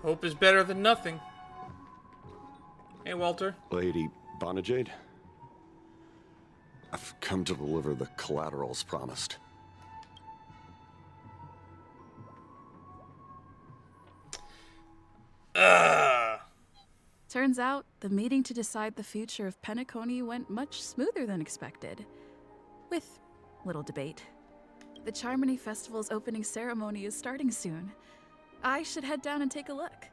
Hope is better than nothing. Hey, Walter. Lady Bonajade, I've come to deliver the collaterals promised. Turns out, the meeting to decide the future of Penacony went much smoother than expected. With little debate. The Charmony Festival's opening ceremony is starting soon. I should head down and take a look.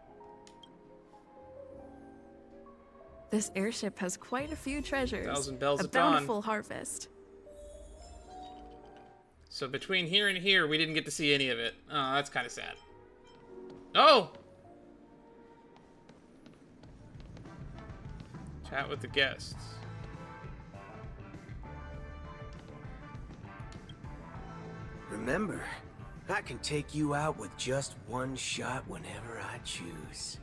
This airship has quite a few treasures. 1,000 bells a at dawn. bountiful harvest. So between here and here, we didn't get to see any of it. Oh, that's kind of sad. Oh! Chat with the guests. Remember, I can take you out with just one shot whenever I choose.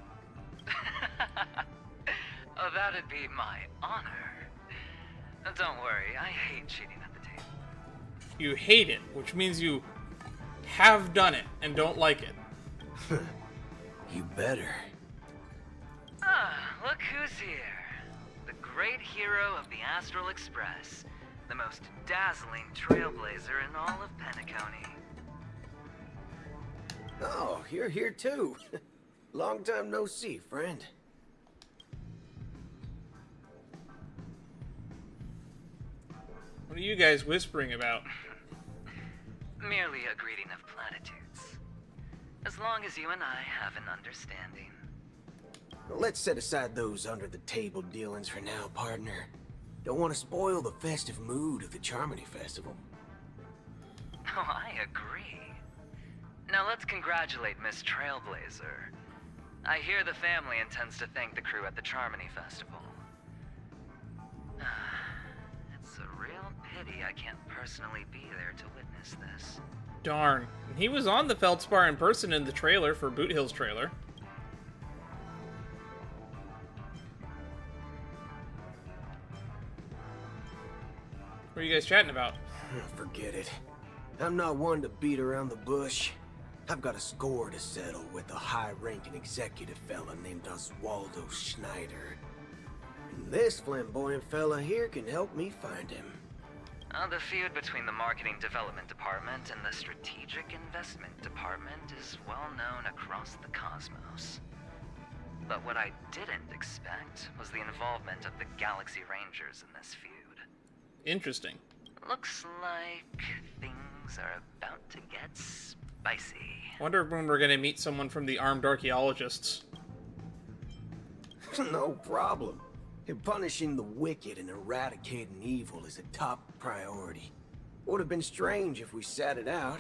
Oh, that'd be my honor. Don't worry, I hate cheating at the table. You hate it, which means you have done it and don't like it. You better. Ah, look who's here. The great hero of the Astral Express. The most dazzling trailblazer in all of Penacony. Oh, you're here too. Long time no see, friend. What are you guys whispering about? Merely a greeting of platitudes. As long as you and I have an understanding. Let's set aside those under-the-table dealings for now, partner. Don't want to spoil the festive mood of the Charmony Festival. Oh, I agree. Now let's congratulate Miss Trailblazer. I hear the family intends to thank the crew at the Charmony Festival. It's a real pity I can't personally be there to witness this. Darn. He was on the Feldspar in person in the trailer for Boot Hill's trailer. What are you guys chatting about? Forget it. I'm not one to beat around the bush. I've got a score to settle with a high-ranking executive fella named Oswaldo Schneider. And this flamboyant fella here can help me find him. The feud between the Marketing Development Department and the Strategic Investment Department is well known across the cosmos. But what I didn't expect was the involvement of the Galaxy Rangers in this feud. Interesting. Looks like things are about to get spicy. Wonder when we're gonna meet someone from the Armed Archaeologists. No problem. Punishing the wicked and eradicating evil is a top priority. Would have been strange if we sat it out.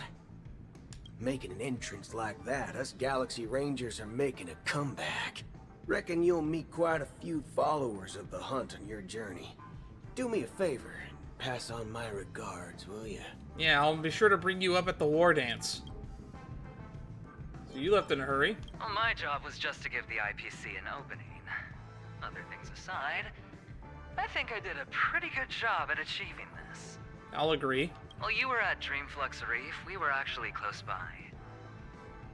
Making an entrance like that, us Galaxy Rangers are making a comeback. Reckon you'll meet quite a few followers of the hunt on your journey. Do me a favor and pass on my regards, will you? Yeah, I'll be sure to bring you up at the war dance. So you left in a hurry. Well, my job was just to give the IPC an opening. Other things aside, I think I did a pretty good job at achieving this. I'll agree. While you were at Dreamflux Reef, we were actually close by.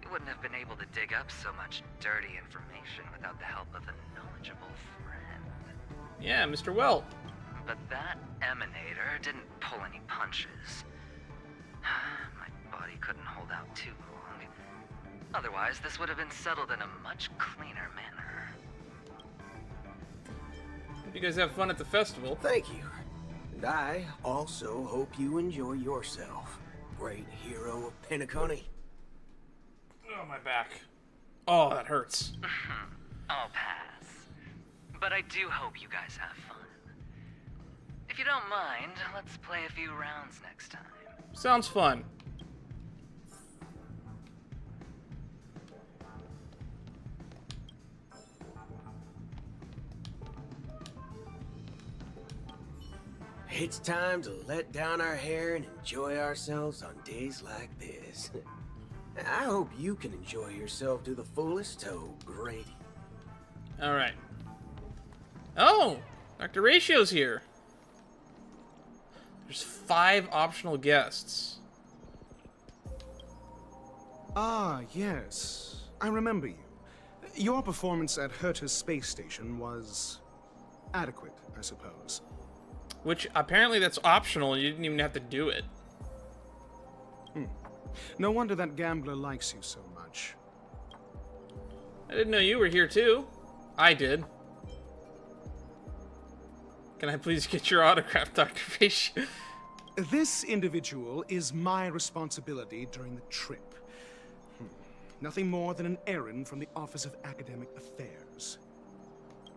You wouldn't have been able to dig up so much dirty information without the help of a knowledgeable friend. Yeah, Mr. Welt. But that emanator didn't pull any punches. My body couldn't hold out too long. Otherwise, this would have been settled in a much cleaner manner. Hope you guys have fun at the festival. Thank you. And I also hope you enjoy yourself, great hero of Penacony. Oh, my back. Oh, that hurts. I'll pass. But I do hope you guys have fun. If you don't mind, let's play a few rounds next time. Sounds fun. It's time to let down our hair and enjoy ourselves on days like this. I hope you can enjoy yourself to the fullest, oh Grady. Alright. Oh! Dr. Ratio's here. There's 5 optional guests. Ah, yes. I remember you. Your performance at Herta's space station was adequate, I suppose. Which, apparently that's optional. You didn't even have to do it. No wonder that gambler likes you so much. I didn't know you were here, too. I did. Can I please get your autograph, Dr. Fish? This individual is my responsibility during the trip. Nothing more than an errand from the Office of Academic Affairs.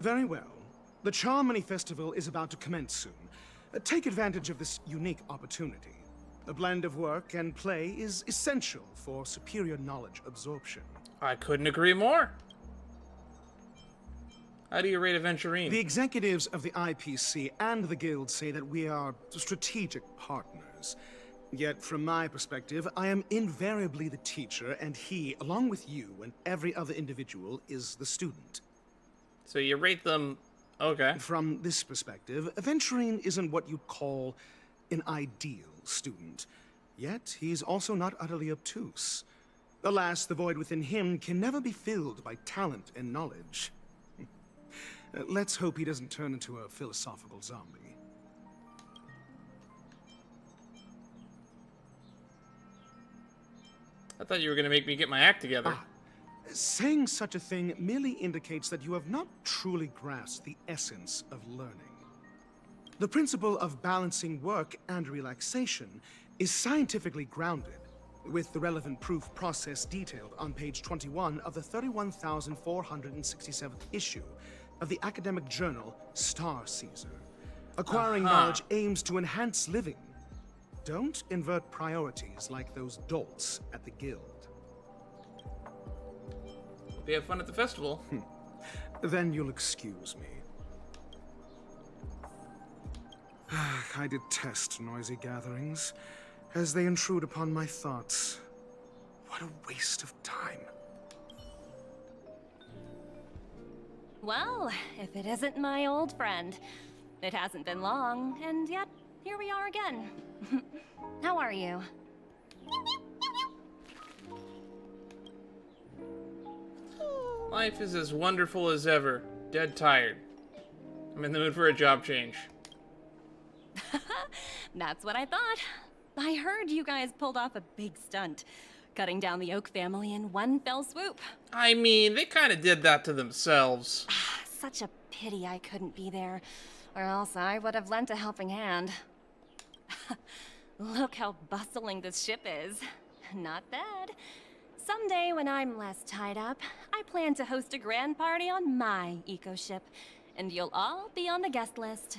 Very well. The Charmony Festival is about to commence soon. Take advantage of this unique opportunity. A blend of work and play is essential for superior knowledge absorption. I couldn't agree more. How do you rate Aventurine? The executives of the IPC and the Guild say that we are strategic partners. Yet, from my perspective, I am invariably the teacher, and he, along with you and every other individual, is the student. So you rate them... Okay. From this perspective, Aventurine isn't what you'd call an ideal student. Yet, he's also not utterly obtuse. Alas, the void within him can never be filled by talent and knowledge. Let's hope he doesn't turn into a philosophical zombie. I thought you were going to make me get my act together. Saying such a thing merely indicates that you have not truly grasped the essence of learning. The principle of balancing work and relaxation is scientifically grounded, with the relevant proof process detailed on page 21 of the 31,467th issue of the academic journal Star Caesar. Acquiring knowledge aims to enhance living. Don't invert priorities like those dolts at the Guild. Hope you have fun at the festival. Then you'll excuse me. I detest noisy gatherings, as they intrude upon my thoughts. What a waste of time. Well, if it isn't my old friend. It hasn't been long, and yet, here we are again. How are you? Life is as wonderful as ever. Dead tired. I'm in the mood for a job change. That's what I thought. I heard you guys pulled off a big stunt, cutting down the Oak family in one fell swoop. I mean, they kind of did that to themselves. Such a pity I couldn't be there, or else I would have lent a helping hand. Look how bustling this ship is. Not bad. Someday when I'm less tied up, I plan to host a grand party on my eco-ship, and you'll all be on the guest list.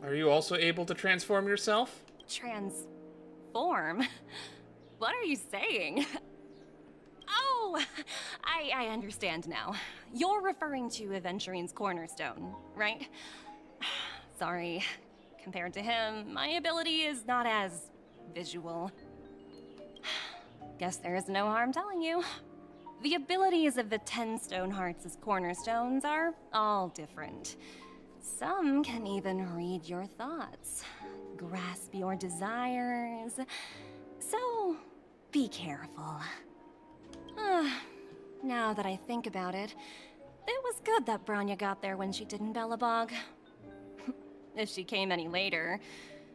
Are you also able to transform yourself? Transform? What are you saying? Oh, I understand now. You're referring to Aventurine's cornerstone, right? Sorry. Compared to him, my ability is not as visual. Guess there is no harm telling you. The abilities of the 10 Stonehearts' cornerstones are all different. Some can even read your thoughts, grasp your desires. So, be careful. Now that I think about it, it was good that Branya got there when she did in Belobog. If she came any later,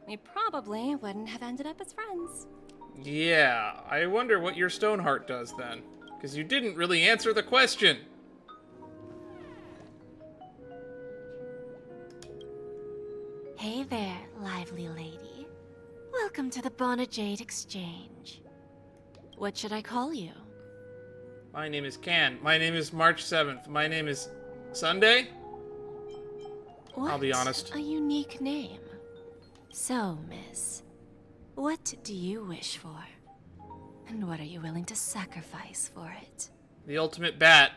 we probably wouldn't have ended up as friends. Yeah, I wonder what your Stoneheart does then. Because you didn't really answer the question. Hey there, lively lady. Welcome to the Bonajade Exchange. What should I call you? My name is Can. My name is March 7th. My name is Sunday? What I'll be honest. A unique name. So, miss, what do you wish for? And what are you willing to sacrifice for it? The ultimate bat.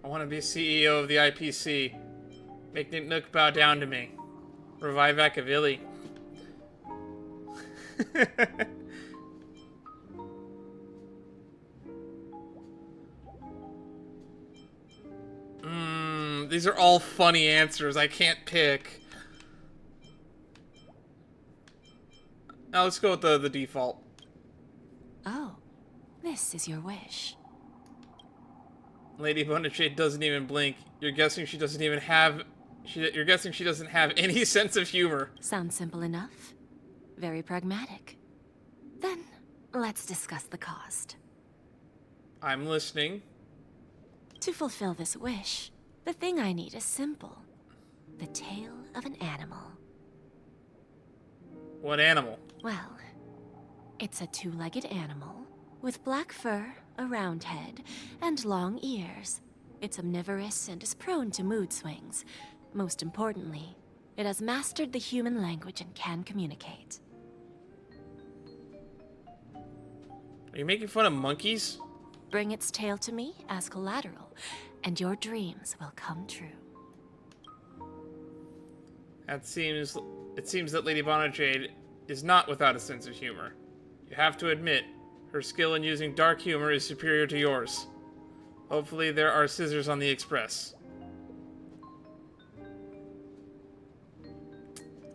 I want to be CEO of the IPC. Make Nick Nook bow down to me. Revive Akavili. These are all funny answers. I can't pick. Now let's go with the default. Oh, This is your wish. Lady Bonachet doesn't even blink. You're guessing she doesn't even have... You're guessing she doesn't have any sense of humor. Sounds simple enough. Very pragmatic. Then, let's discuss the cost. I'm listening. To fulfill this wish, the thing I need is simple. The tail of an animal. What animal? Well, it's a two-legged animal with black fur, a round head, and long ears. It's omnivorous and is prone to mood swings. Most importantly, it has mastered the human language and can communicate. Are you making fun of monkeys? Bring its tail to me as collateral, and your dreams will come true. It seems that Lady Bonachet is not without a sense of humor. You have to admit, her skill in using dark humor is superior to yours. Hopefully there are scissors on the express.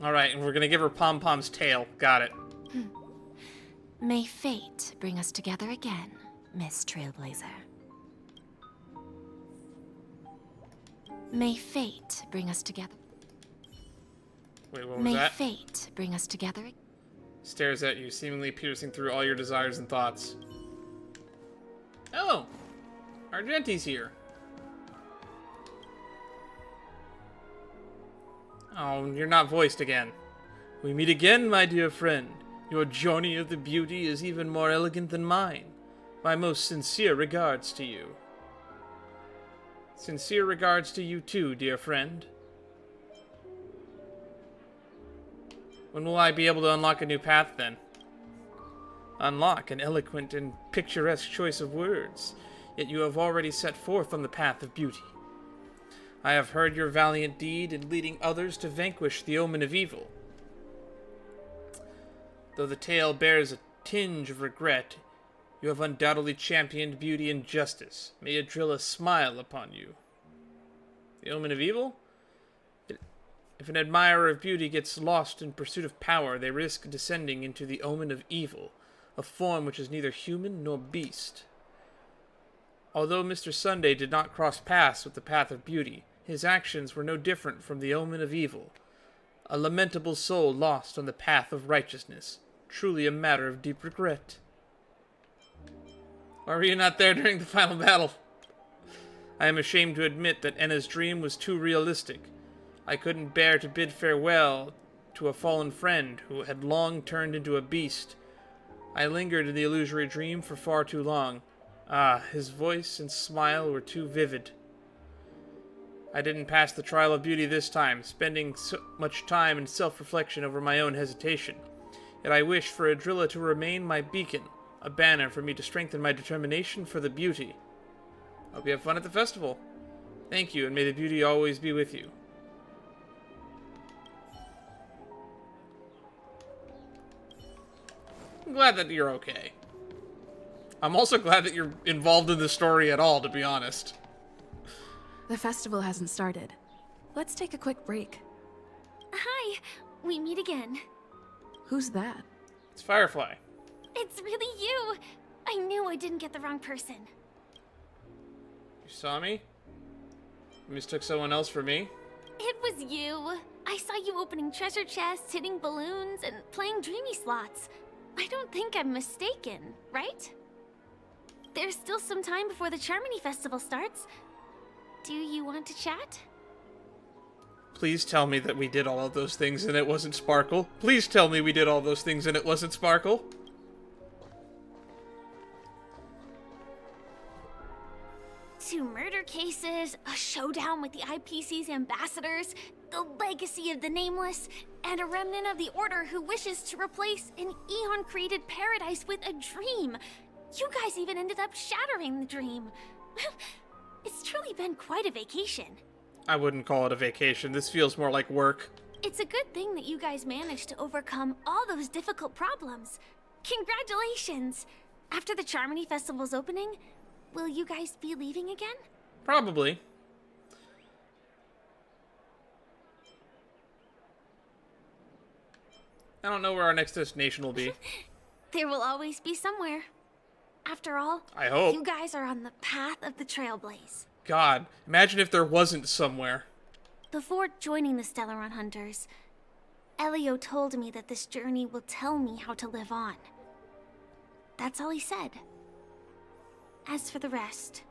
Alright, and we're gonna give her Pom-Pom's tail. Got it. May fate bring us together again, Miss Trailblazer. May fate bring us together. Wait, what was May that? fate bring us together. Stares at you, seemingly piercing through all your desires and thoughts. Oh! Argenti's here. Oh, you're not voiced again. We meet again, my dear friend. Your journey of the beauty is even more elegant than mine. My most sincere regards to you. Sincere regards to you too, dear friend. When will I be able to unlock a new path, then? Unlock an eloquent and picturesque choice of words, yet you have already set forth on the path of beauty. I have heard your valiant deed in leading others to vanquish the omen of evil. Though the tale bears a tinge of regret, you have undoubtedly championed beauty and justice. May Adrilla smile upon you. The omen of evil? If an admirer of beauty gets lost in pursuit of power, they risk descending into the omen of evil, a form which is neither human nor beast. Although Mr. Sunday did not cross paths with the path of beauty, his actions were no different from the omen of evil. A lamentable soul lost on the path of righteousness. Truly a matter of deep regret. Why were you not there during the final battle? I am ashamed to admit that Enna's dream was too realistic. I couldn't bear to bid farewell to a fallen friend who had long turned into a beast. I lingered in the illusory dream for far too long. Ah, his voice and smile were too vivid. I didn't pass the trial of beauty this time, spending so much time in self-reflection over my own hesitation. Yet I wish for Adrilla to remain my beacon, a banner for me to strengthen my determination for the beauty. Hope you have fun at the festival. Thank you, and may the beauty always be with you. I'm glad that you're okay. I'm also glad that you're involved in the story at all, to be honest. The festival hasn't started. Let's take a quick break. Hi, we meet again. Who's that? It's Firefly. It's really you. I knew I didn't get the wrong person. You saw me? You mistook someone else for me? It was you. I saw you opening treasure chests, hitting balloons, and playing dreamy slots. I don't think I'm mistaken, right? There's still some time before the Charmony Festival starts. Do you want to chat? Please tell me that we did all of those things and it wasn't Sparkle. Please tell me we did all those things and it wasn't Sparkle. Two murder cases, a showdown with the IPC's ambassadors, the legacy of the Nameless, and a remnant of the Order who wishes to replace an Eon-created paradise with a dream. You guys even ended up shattering the dream. It's truly been quite a vacation. I wouldn't call it a vacation. This feels more like work. It's a good thing that you guys managed to overcome all those difficult problems. Congratulations! After the Charmony Festival's opening, will you guys be leaving again? Probably. I don't know where our next destination will be. There will always be somewhere. After all, I hope. you guys are on the path of the Trailblaze. God, imagine if there wasn't somewhere. Before joining the Stellaron Hunters, Elio told me that this journey will tell me how to live on. That's all he said. As for the rest,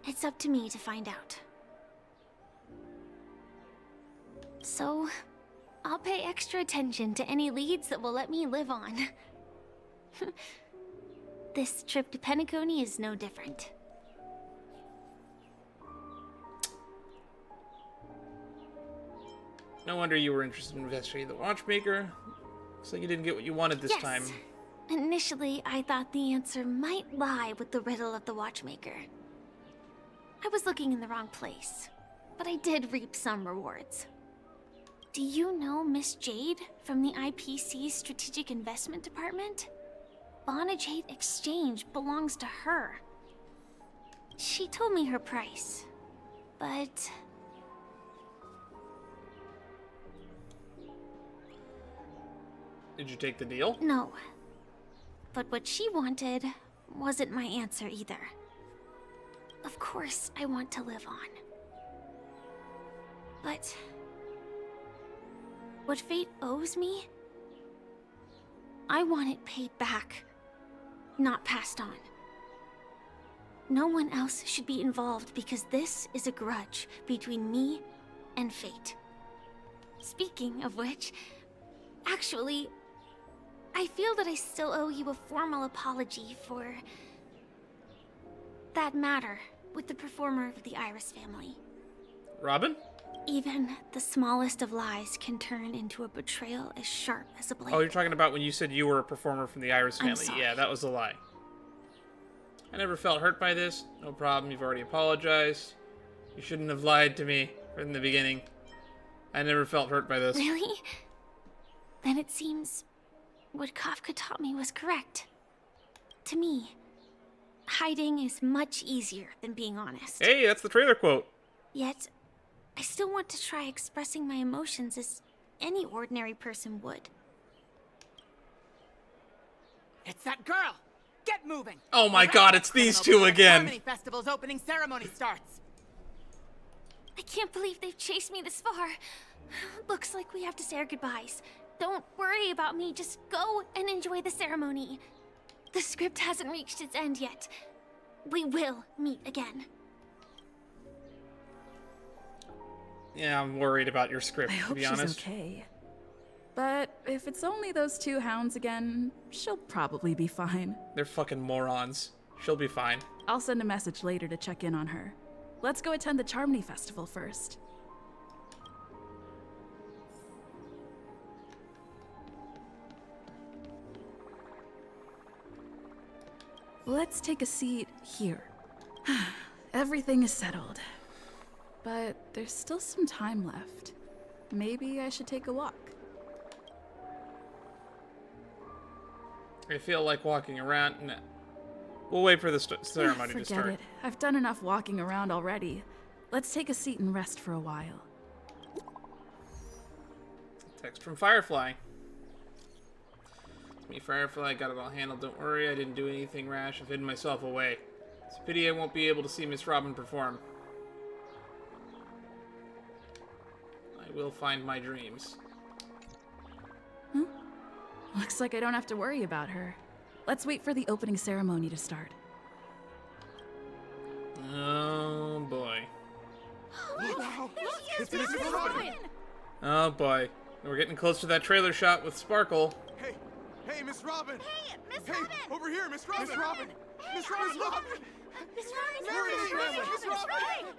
it's up to me to find out. So, I'll pay extra attention to any leads that will let me live on. This trip to Penacony is no different. No wonder you were interested in investigating the Watchmaker. Looks like you didn't get what you wanted this time. Initially, I thought the answer might lie with the riddle of the Watchmaker. I was looking in the wrong place, but I did reap some rewards. Do you know Miss Jade from the IPC's Strategic Investment Department? Bonajade Exchange belongs to her. She told me her price, but... Did you take the deal? No. But what she wanted wasn't my answer either. Of course, I want to live on. But... what fate owes me? I want it paid back, not passed on. No one else should be involved because this is a grudge between me and fate. Speaking of which, actually, I feel that I still owe you a formal apology for that matter with the performer of the Iris family. Robin? Even the smallest of lies can turn into a betrayal as sharp as a blade. Oh, you're talking about when you said you were a performer from the Iris I'm family. sorry. Yeah, that was a lie. I never felt hurt by this. No problem, you've already apologized. You shouldn't have lied to me from the beginning. I never felt hurt by this. Really? Then it seems what Kafka taught me was correct. To me, hiding is much easier than being honest. Hey, that's the trailer quote. Yet, I still want to try expressing my emotions as any ordinary person would. It's that girl! Get moving! Oh my god, it's these two again! Harmony Festival's opening ceremony starts! I can't believe they've chased me this far. Looks like we have to say our goodbyes. Don't worry about me, just go and enjoy the ceremony. The script hasn't reached its end yet. We will meet again. Yeah, I'm worried about your script, I to hope be she's honest. okay. But if it's only those two hounds again, she'll probably be fine. They're fucking morons. She'll be fine. I'll send a message later to check in on her. Let's go attend the Charmony Festival first. Let's take a seat here. Everything is settled. But there's still some time left. Maybe I should take a walk. I feel like walking around. Nah. We'll wait for the ceremony to Forget start. it. I've done enough walking around already. Let's take a seat and rest for a while. Text from Firefly. It's me, Firefly. Got it all handled. Don't worry, I didn't do anything rash. I've hidden myself away. It's a pity I won't be able to see Miss Robin perform. I will find my dreams. Huh? Looks like I don't have to worry about her. Let's wait for the opening ceremony to start. Oh boy. It's Miss Robin! Oh boy. We're getting close to that trailer shot with Sparkle. Hey, Miss Robin! Hey, Miss Hey, Robin! over here, Miss Robin! Miss Robin! Miss Robin! Miss Robin! Miss Robin! Miss Robin!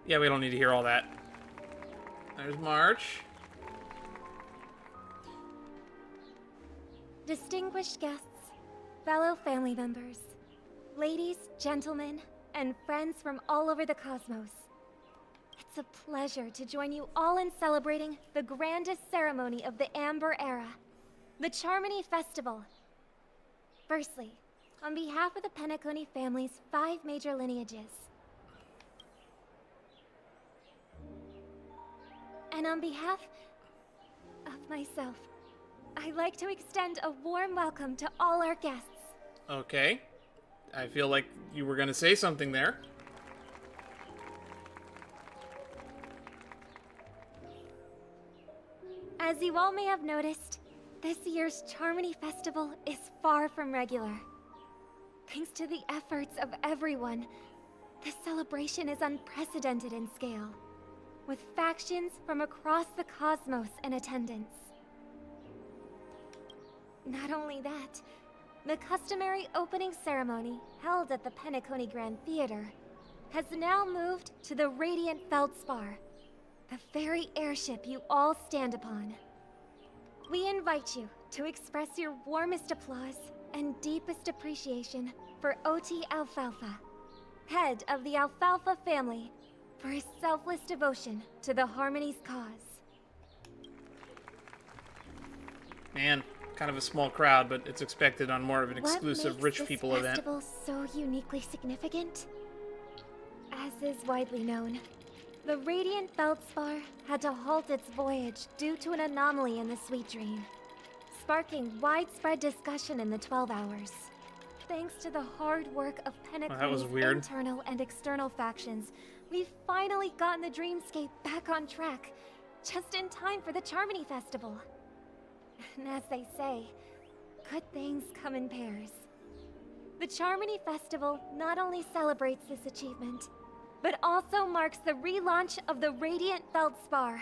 Yeah, we don't need to hear all that. There's March. Distinguished guests, fellow family members, ladies, gentlemen, and friends from all over the cosmos. It's a pleasure to join you all in celebrating the grandest ceremony of the Amber Era, the Charmony Festival. Firstly, on behalf of the Penacony family's 5 major lineages, and on behalf of myself, I'd like to extend a warm welcome to all our guests. Okay. I feel like you were gonna say something there. As you all may have noticed, this year's Charmony Festival is far from regular. Thanks to the efforts of everyone, this celebration is unprecedented in scale, with factions from across the cosmos in attendance. Not only that, the customary opening ceremony held at the Penacony Grand Theater has now moved to the Radiant Feldspar, the very airship you all stand upon. We invite you to express your warmest applause and deepest appreciation for Oti Alfalfa, head of the Alfalfa family, for his selfless devotion to the Harmony's cause. Man, kind of a small crowd, but it's expected on more of an exclusive rich people event. What makes this festival so uniquely significant? As is widely known, the Radiant Feldspar had to halt its voyage due to an anomaly in the Sweet Dream, sparking widespread discussion in the 12 hours. Thanks to the hard work of Penacony's internal and external factions, we've finally gotten the dreamscape back on track, just in time for the Charmony Festival. And as they say, good things come in pairs. The Charmony Festival not only celebrates this achievement, but also marks the relaunch of the Radiant Feldspar.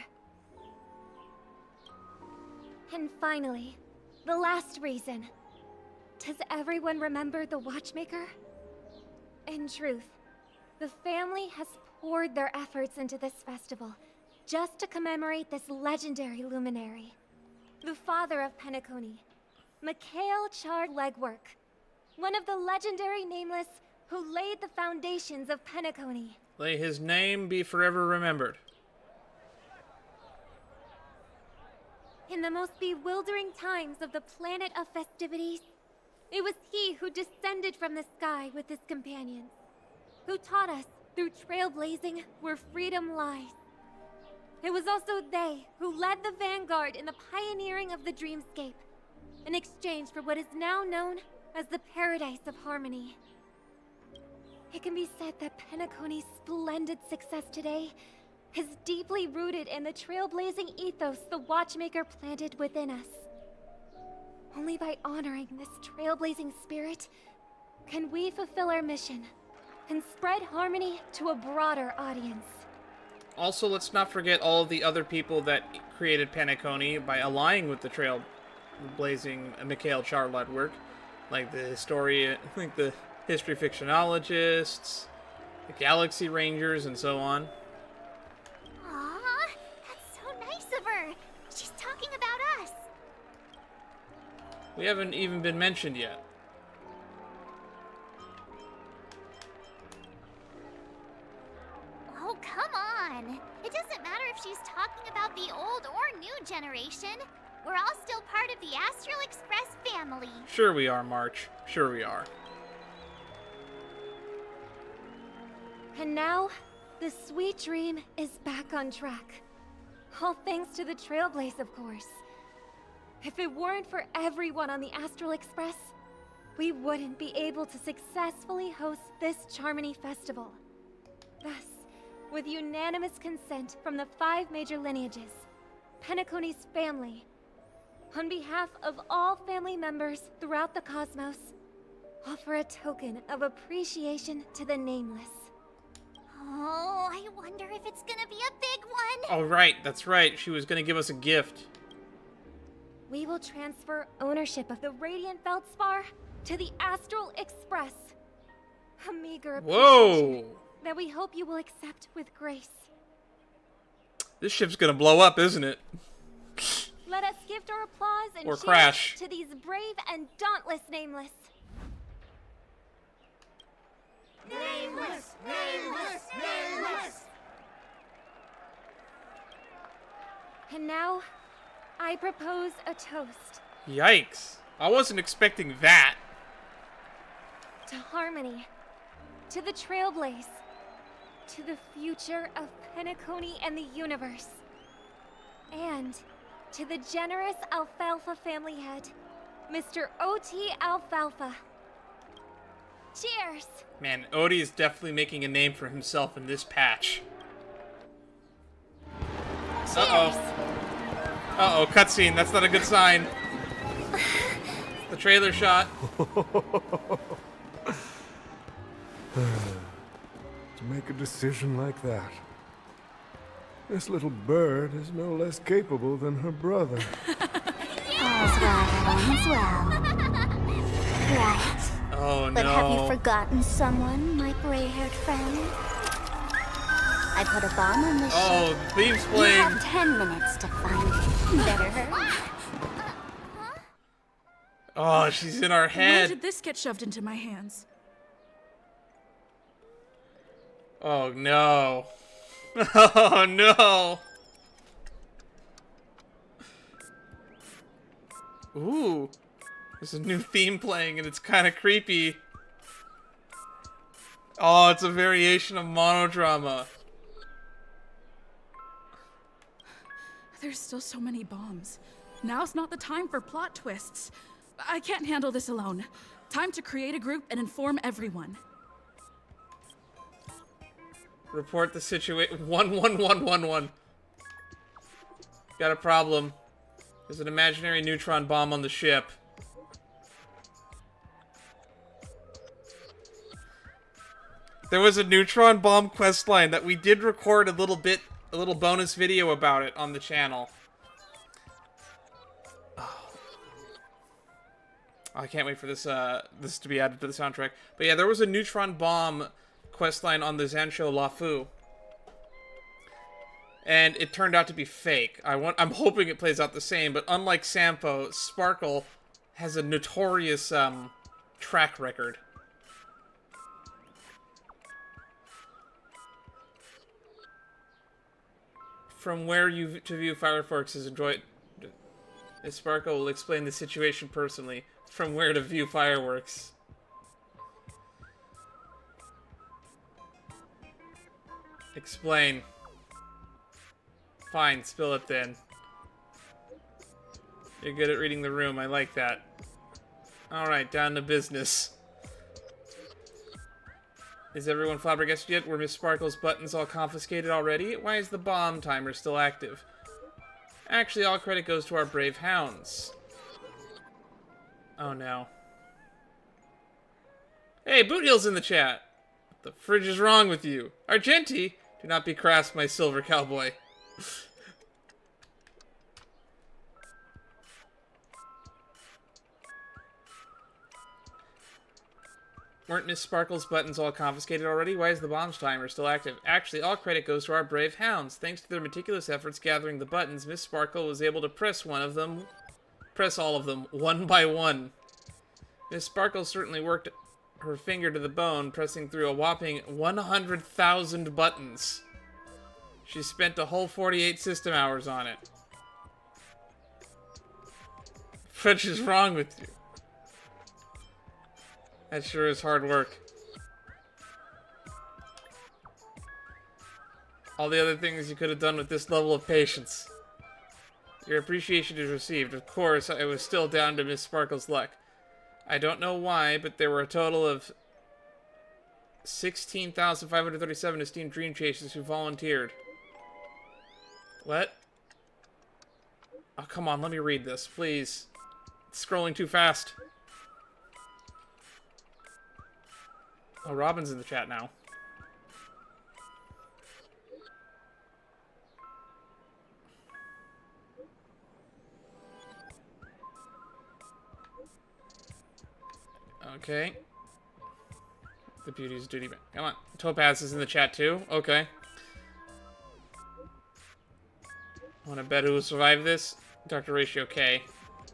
And finally, the last reason. Does everyone remember the Watchmaker? In truth, the family has poured their efforts into this festival just to commemorate this legendary luminary. The father of Penacony, Mikhail Char Legwork, one of the legendary Nameless who laid the foundations of Penacony. May his name be forever remembered. In the most bewildering times of the planet of festivities, it was he who descended from the sky with his companions, who taught us through trailblazing where freedom lies. It was also they who led the vanguard in the pioneering of the dreamscape, in exchange for what is now known as the Paradise of Harmony. It can be said that Penacony's splendid success today is deeply rooted in the trailblazing ethos the Watchmaker planted within us. Only by honoring this trailblazing spirit can we fulfill our mission and spread harmony to a broader audience. Also, let's not forget all of the other people that created Penacony by allying with the trailblazing Mikhail Charlot work, like the history fictionologists, the Galaxy Rangers, and so on. Aw, that's so nice of her. She's talking about us. We haven't even been mentioned yet. Oh, come on. It doesn't matter if she's talking about the old or new generation. We're all still part of the Astral Express family. Sure we are, March. Sure we are. And now, the Sweet Dream is back on track. All thanks to the Trailblaze, of course. If it weren't for everyone on the Astral Express, we wouldn't be able to successfully host this Charmony Festival. Thus, with unanimous consent from the 5 major lineages, Penacony's family, on behalf of all family members throughout the cosmos, offer a token of appreciation to the Nameless. Oh, I wonder if it's gonna be a big one. Oh, right. That's right. She was going to give us a gift. We will transfer ownership of the Radiant Feldspar to the Astral Express. A meager appreciation that we hope you will accept with grace. This ship's going to blow up, isn't it? Let us gift our applause and or cheers crash to these brave and dauntless Nameless. Nameless! Nameless! Nameless! And now, I propose a toast. Yikes. I wasn't expecting that. To harmony. To the Trailblaze. To the future of Penacony and the universe. And to the generous Alfalfa family head, Mr. O.T. Alfalfa. Cheers! Man, Odie is definitely making a name for himself in this patch. Uh-oh. Uh-oh, cutscene. That's not a good sign. The trailer shot. To make a decision like that. This little bird is no less capable than her brother. All's well. Right. Oh, But no. have you forgotten someone, my gray-haired friend? I put a bomb on the ship. Oh, the theme's You playing. have 10 minutes to find it. Better hurry. Oh, she's in our Where head. did this get shoved into my hands? Oh, no. Oh, no. Ooh. There's a new theme playing, and it's kind of creepy. Oh, it's a variation of monodrama. There's still so many bombs. Now's not the time for plot twists. I can't handle this alone. Time to create a group and inform everyone. Report the situation. 11111. Got a problem. There's an imaginary neutron bomb on the ship. There was a neutron bomb questline that we did record a little bonus video about it on the channel. Oh. I can't wait for this this to be added to the soundtrack. But yeah, there was a neutron bomb questline on the Zansho Lafu. And it turned out to be fake. I'm hoping it plays out the same, but unlike Sampo, Sparkle has a notorious track record. From where you to view fireworks is enjoyed. Sparkle will explain the situation personally. From where to view fireworks. Explain. Fine, spill it then. You're good at reading the room, I like that. Alright, down to business. Is everyone flabbergasted yet? Were Miss Sparkle's buttons all confiscated already? Why is the bomb timer still active? Actually, all credit goes to our brave hounds. Oh no. Hey, Bootheel's in the chat! What the fridge is wrong with you? Argenti! Do not be crass, my silver cowboy. Weren't Miss Sparkle's buttons all confiscated already? Why is the bombs timer still active? Actually, all credit goes to our brave hounds. Thanks to their meticulous efforts gathering the buttons, Miss Sparkle was able to press all of them, one by one. Miss Sparkle certainly worked her finger to the bone, pressing through a whopping 100,000 buttons. She spent a whole 48 system hours on it. What is wrong with you? That sure is hard work. All the other things you could have done with this level of patience. Your appreciation is received. Of course, I was still down to Miss Sparkle's luck. I don't know why, but there were a total of 16,537 esteemed dream chasers who volunteered. What? Oh, come on, let me read this, please. It's scrolling too fast. Oh, Robin's in the chat now. Okay. The beauty's a duty. Come on. Topaz is in the chat too. Okay. Want to bet who will survive this? Dr. Ratio K.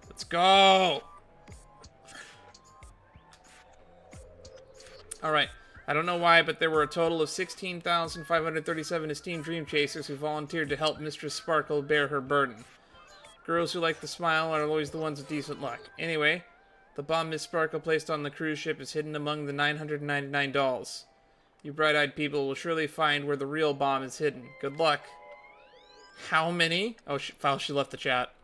Let's go! Alright. I don't know why, but there were a total of 16,537 esteemed dream chasers who volunteered to help Mistress Sparkle bear her burden. Girls who like to smile are always the ones with decent luck. Anyway, the bomb Miss Sparkle placed on the cruise ship is hidden among the 999 dolls. You bright-eyed people will surely find where the real bomb is hidden. Good luck. How many? Oh, she left the chat.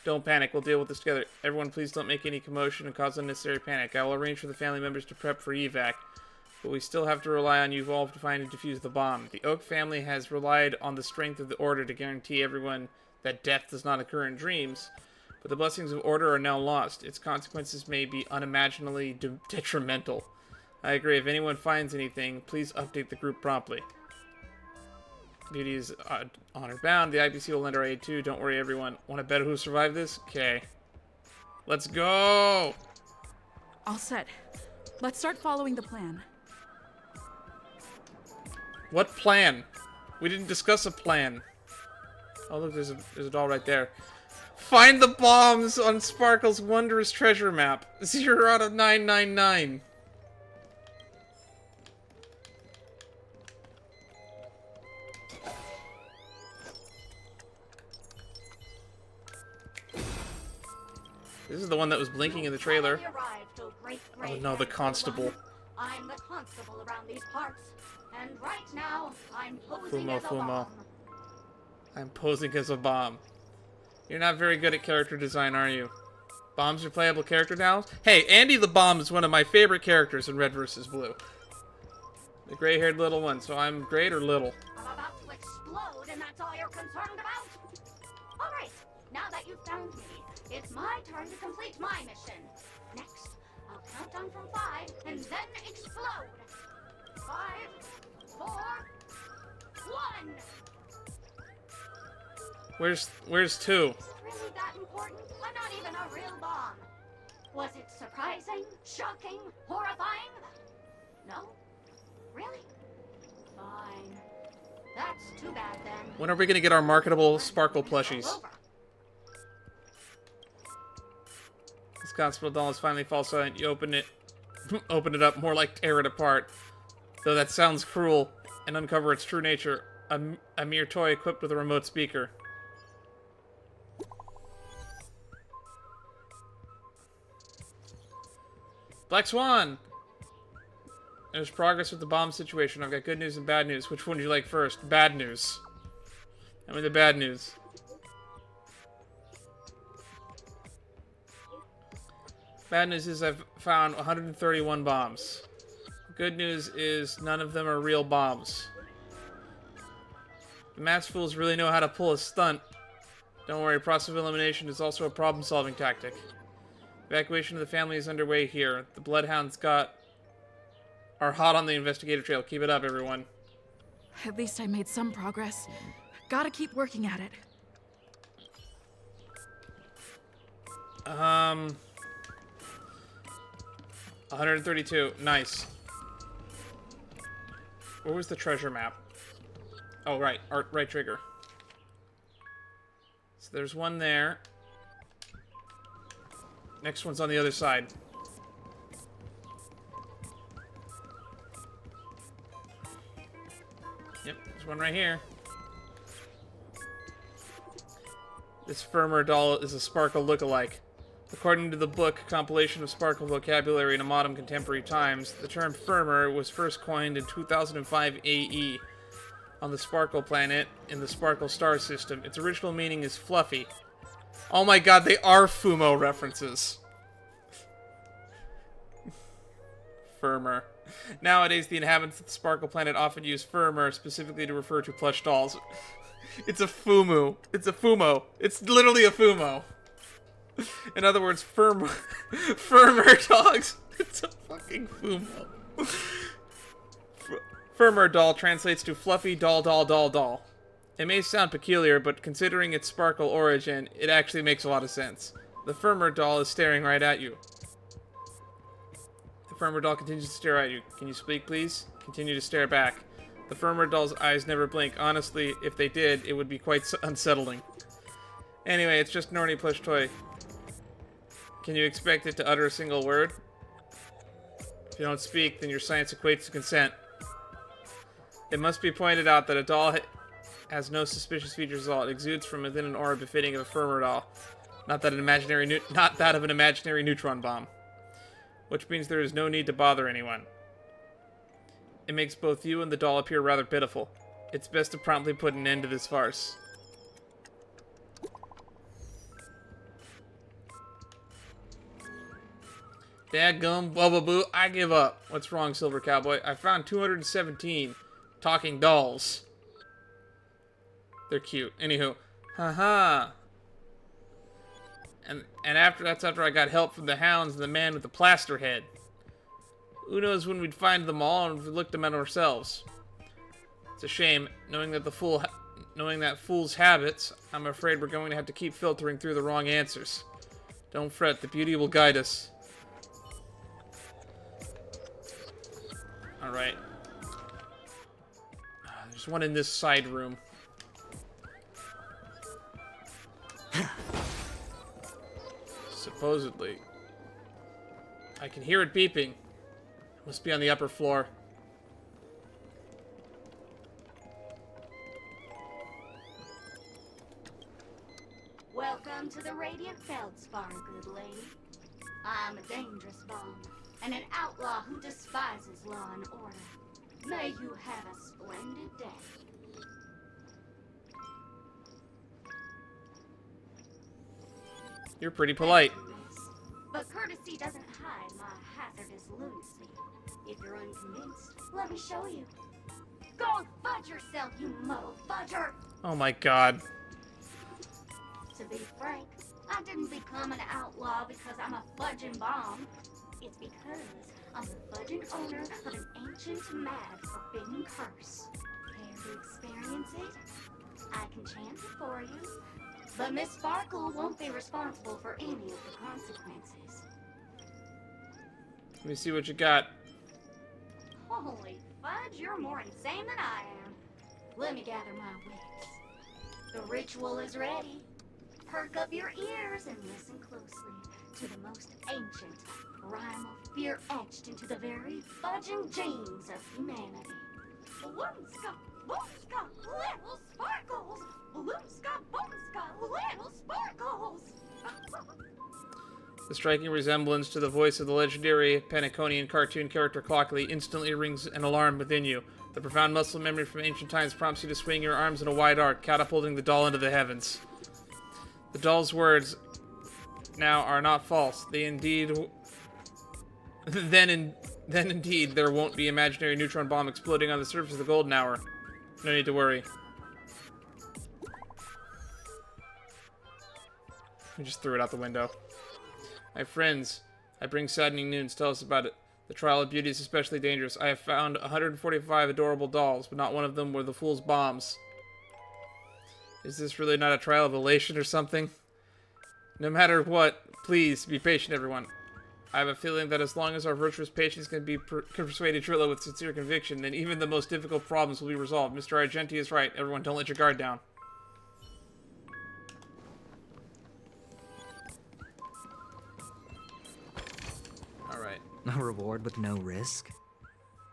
Don't panic. We'll deal with this together. Everyone, please don't make any commotion and cause unnecessary panic. I will arrange for the family members to prep for evac, but we still have to rely on you all to find and defuse the bomb. The Oak family has relied on the strength of the Order to guarantee everyone that death does not occur in dreams, but the blessings of Order are now lost. Its consequences may be unimaginably detrimental. I agree. If anyone finds anything, please update the group promptly. Beauty is honor bound. The IPC will lend our aid too. Don't worry, everyone. Want to bet who survived this? Okay. Let's go! All set. Let's start following the plan. What plan? We didn't discuss a plan. Oh, look, there's a doll right there. Find the bombs on Sparkle's wondrous treasure map. 0 out of 999. This is the one that was blinking in the trailer. Oh no, the constable. I'm the constable around these parts, and right now I'm posing as a Fumo. bomb. I'm posing as a bomb. You're not very good at character design, are you? Bombs are playable character now? Hey, Andy the Bomb is one of my favorite characters in Red vs. Blue. The gray-haired little one, so I'm great or little? I'm about to explode, and that's all you're concerned about? Alright, now that you've found me, it's my turn to complete my mission. Next, I'll count down from 5, and then explode. 5, 4, 1! Where's 2? Is it really that important? I'm not even a real bomb. Was it surprising, shocking, horrifying? No? Really? Fine. That's too bad then. When are we gonna get our marketable Sparkle plushies? This constable doll is finally false silent. You open it up, more like tear it apart. Though that sounds cruel, and uncover its true nature. A mere toy equipped with a remote speaker. Black Swan! There's progress with the bomb situation. I've got good news and bad news. Which one would you like first? Bad news. I mean the bad news. Bad news is I've found 131 bombs. Good news is none of them are real bombs. The mass fools really know how to pull a stunt. Don't worry, process of elimination is also a problem-solving tactic. Evacuation of the family is underway here. The bloodhounds are hot on the investigative trail. Keep it up, everyone. At least I made some progress. Gotta keep working at it. 132. Nice. Where was the treasure map? Oh, right. Right trigger. So there's one there. Next one's on the other side. Yep, there's one right here. This Firmer doll is a Sparkle lookalike. According to the book, Compilation of Sparkle Vocabulary in Modern Contemporary Times, the term Firmer was first coined in 2005 AE on the Sparkle planet in the Sparkle star system. Its original meaning is fluffy. Oh my god, they are Fumo references. Firmer. Nowadays, the inhabitants of the Sparkle planet often use Firmer specifically to refer to plush dolls. It's a Fumu. It's a Fumo. It's literally a Fumo. In other words, Firmer dogs. It's a fucking Fumo. Firmer doll translates to fluffy doll. It may sound peculiar, but considering its Sparkle origin, it actually makes a lot of sense. The Firmer doll is staring right at you. The Firmer doll continues to stare at you. Can you speak, please? Continue to stare back. The Firmer doll's eyes never blink. Honestly, if they did, it would be quite unsettling. Anyway, it's just an orny plush toy. Can you expect it to utter a single word? If you don't speak, then your science equates to consent. It must be pointed out that a doll has no suspicious features at all. It exudes from within an aura befitting of a Firmer doll, not that of an imaginary neutron bomb. Which means there is no need to bother anyone. It makes both you and the doll appear rather pitiful. It's best to promptly put an end to this farce. Dadgum, boo. I give up. What's wrong, Silver Cowboy? I found 217 talking dolls. They're cute. Anywho. Haha. And that's after I got help from the hounds and the man with the plaster head. Who knows when we'd find them all and we'd look them at ourselves. It's a shame, knowing that fool's habits. I'm afraid we're going to have to keep filtering through the wrong answers. Don't fret, the beauty will guide us. Alright. There's one in this side room. Supposedly. I can hear it beeping. It must be on the upper floor. Welcome to the Radiant Feldspar, good lady. I'm a dangerous bomb, and an outlaw who despises law and order. May you have a splendid day. You're pretty polite. But courtesy doesn't hide my hazardous lunacy. If you're unconvinced, let me show you. Go fudge yourself, you muddle fudger! Oh my god. To be frank, I didn't become an outlaw because I'm a fudging bomb. It's because I'm the fudging owner of an ancient, mad, forbidden curse. Care to experience it? I can chant it for you. But Miss Sparkle won't be responsible for any of the consequences. Let me see what you got. Holy fudge, you're more insane than I am. Let me gather my wits. The ritual is ready. Perk up your ears and listen closely to the most ancient rhyme of fear etched into the very fudging genes of humanity. Bloomska, boomska, little sparkles! Bloomska, boomska, little sparkles! The striking resemblance to the voice of the legendary Penaconian cartoon character Clockley instantly rings an alarm within you. The profound muscle memory from ancient times prompts you to swing your arms in a wide arc, catapulting the doll into the heavens. The doll's words now are not false. They indeed... Then indeed, there won't be imaginary neutron bomb exploding on the surface of the golden hour. No need to worry. I just threw it out the window. My friends, I bring saddening news. Tell us about it. The trial of beauty is especially dangerous. I have found 145 adorable dolls, but not one of them were the fool's bombs. Is this really not a trial of elation or something? No matter what, please be patient, everyone. I have a feeling that as long as our virtuous patience can persuade Trilla with sincere conviction, then even the most difficult problems will be resolved. Mr. Argenti is right. Everyone, don't let your guard down. Alright. A reward with no risk?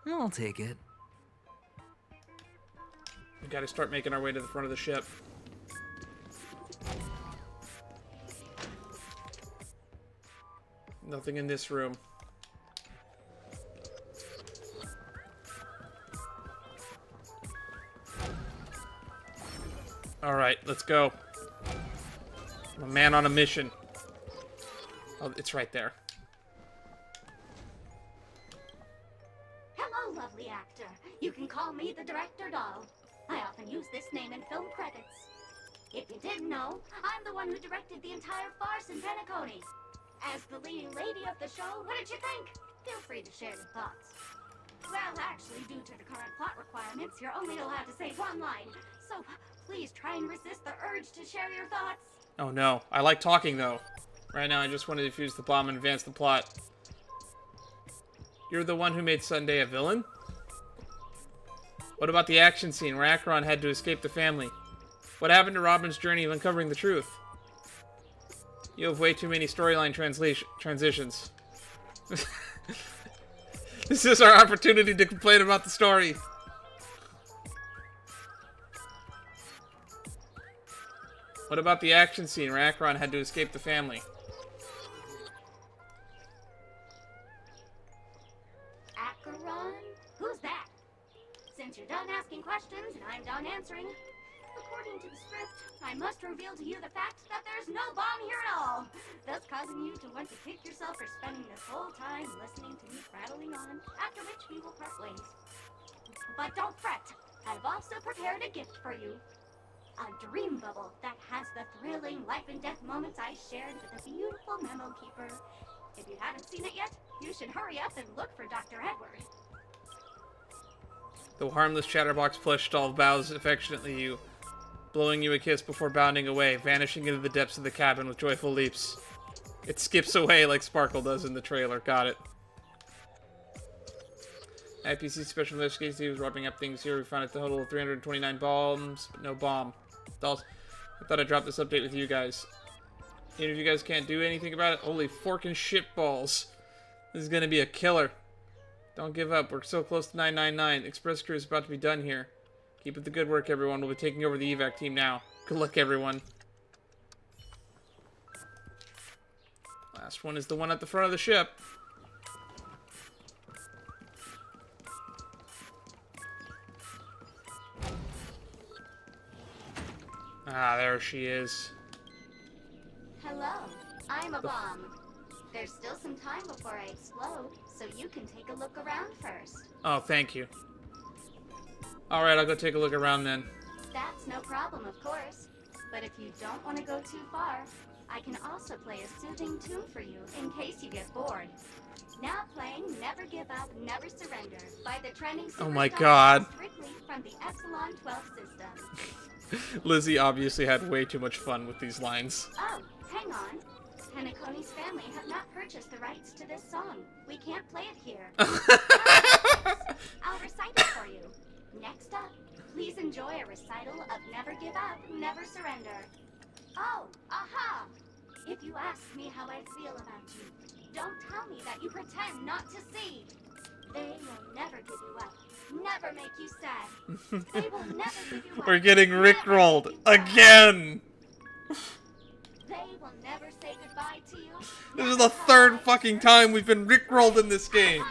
I'll take it. We gotta start making our way to the front of the ship. Nothing in this room. Alright, let's go. I'm a man on a mission. Oh, it's right there. Hello, lovely actor. You can call me the Director Doll. I often use this name in film credits. If you didn't know, I'm the one who directed the entire farce in Penacony. As the leading lady of the show, what did you think? Feel free to share your thoughts. Well, actually, due to the current plot requirements, you're only allowed to say one line. So, please try and resist the urge to share your thoughts. Oh no, I like talking though. Right now I just want to defuse the bomb and advance the plot. You're the one who made Sunday a villain? What about the action scene where Acheron had to escape the family? What happened to Robin's journey of uncovering the truth? You have way too many storyline transitions. This is our opportunity to complain about the story. What about the action scene where Acheron had to escape the family? Acheron? Who's that? Since you're done asking questions and I'm done answering, according to the script, I must reveal to you the fact that there there's no bomb here at all, thus causing you to want to kick yourself for spending this whole time listening to me prattling on, after which we will part ways. But don't fret, I've also prepared a gift for you. A dream bubble that has the thrilling life and death moments I shared with the beautiful memo keeper. If you haven't seen it yet, you should hurry up and look for Dr. Edward. The harmless chatterbox plush doll bows affectionately you, blowing you a kiss before bounding away, vanishing into the depths of the cabin with joyful leaps. It skips away like Sparkle does in the trailer. Got it. IPC Special Investigations Team is wrapping up things here. We found a total of 329 bombs, but no bomb. Dolls. I thought I'd drop this update with you guys. Even if you guys can't do anything about it, holy forking shit balls. This is gonna be a killer. Don't give up. We're so close to 999. Express crew is about to be done here. Keep up the good work, everyone. We'll be taking over the evac team now. Good luck, everyone. Last one is the one at the front of the ship. Ah, there she is. Hello, I'm a bomb. There's still some time before I explode, so you can take a look around first. Oh, thank you. Alright, I'll go take a look around then. That's no problem, of course. But if you don't want to go too far, I can also play a soothing tune for you in case you get bored. Now playing Never Give Up, Never Surrender by the trending superstar Oh my god. strictly from the Epsilon 12 system. Lizzie obviously had way too much fun with these lines. Oh, hang on. Penacony's family have not purchased the rights to this song. We can't play it here. I'll recite it for you. Next up, please enjoy a recital of Never Give Up, Never Surrender. Oh, aha! If you ask me how I feel about you, don't tell me that you pretend not to see. They will never give you up, never make you sad. They will never give you up. We're getting rickrolled again. They will never say goodbye to you. This is the third fucking time we've been rickrolled in this game.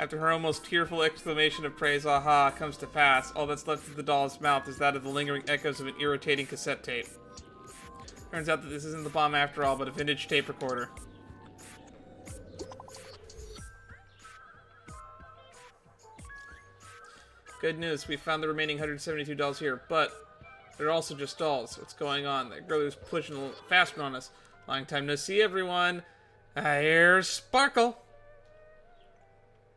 After her almost tearful exclamation of praise, aha, comes to pass, all that's left of the doll's mouth is that of the lingering echoes of an irritating cassette tape. Turns out that this isn't the bomb after all, but a vintage tape recorder. Good news, we found the remaining 172 dolls here, but they're also just dolls. What's going on? That girl who's pushing a little faster on us. Long time no see, everyone. Here's Sparkle.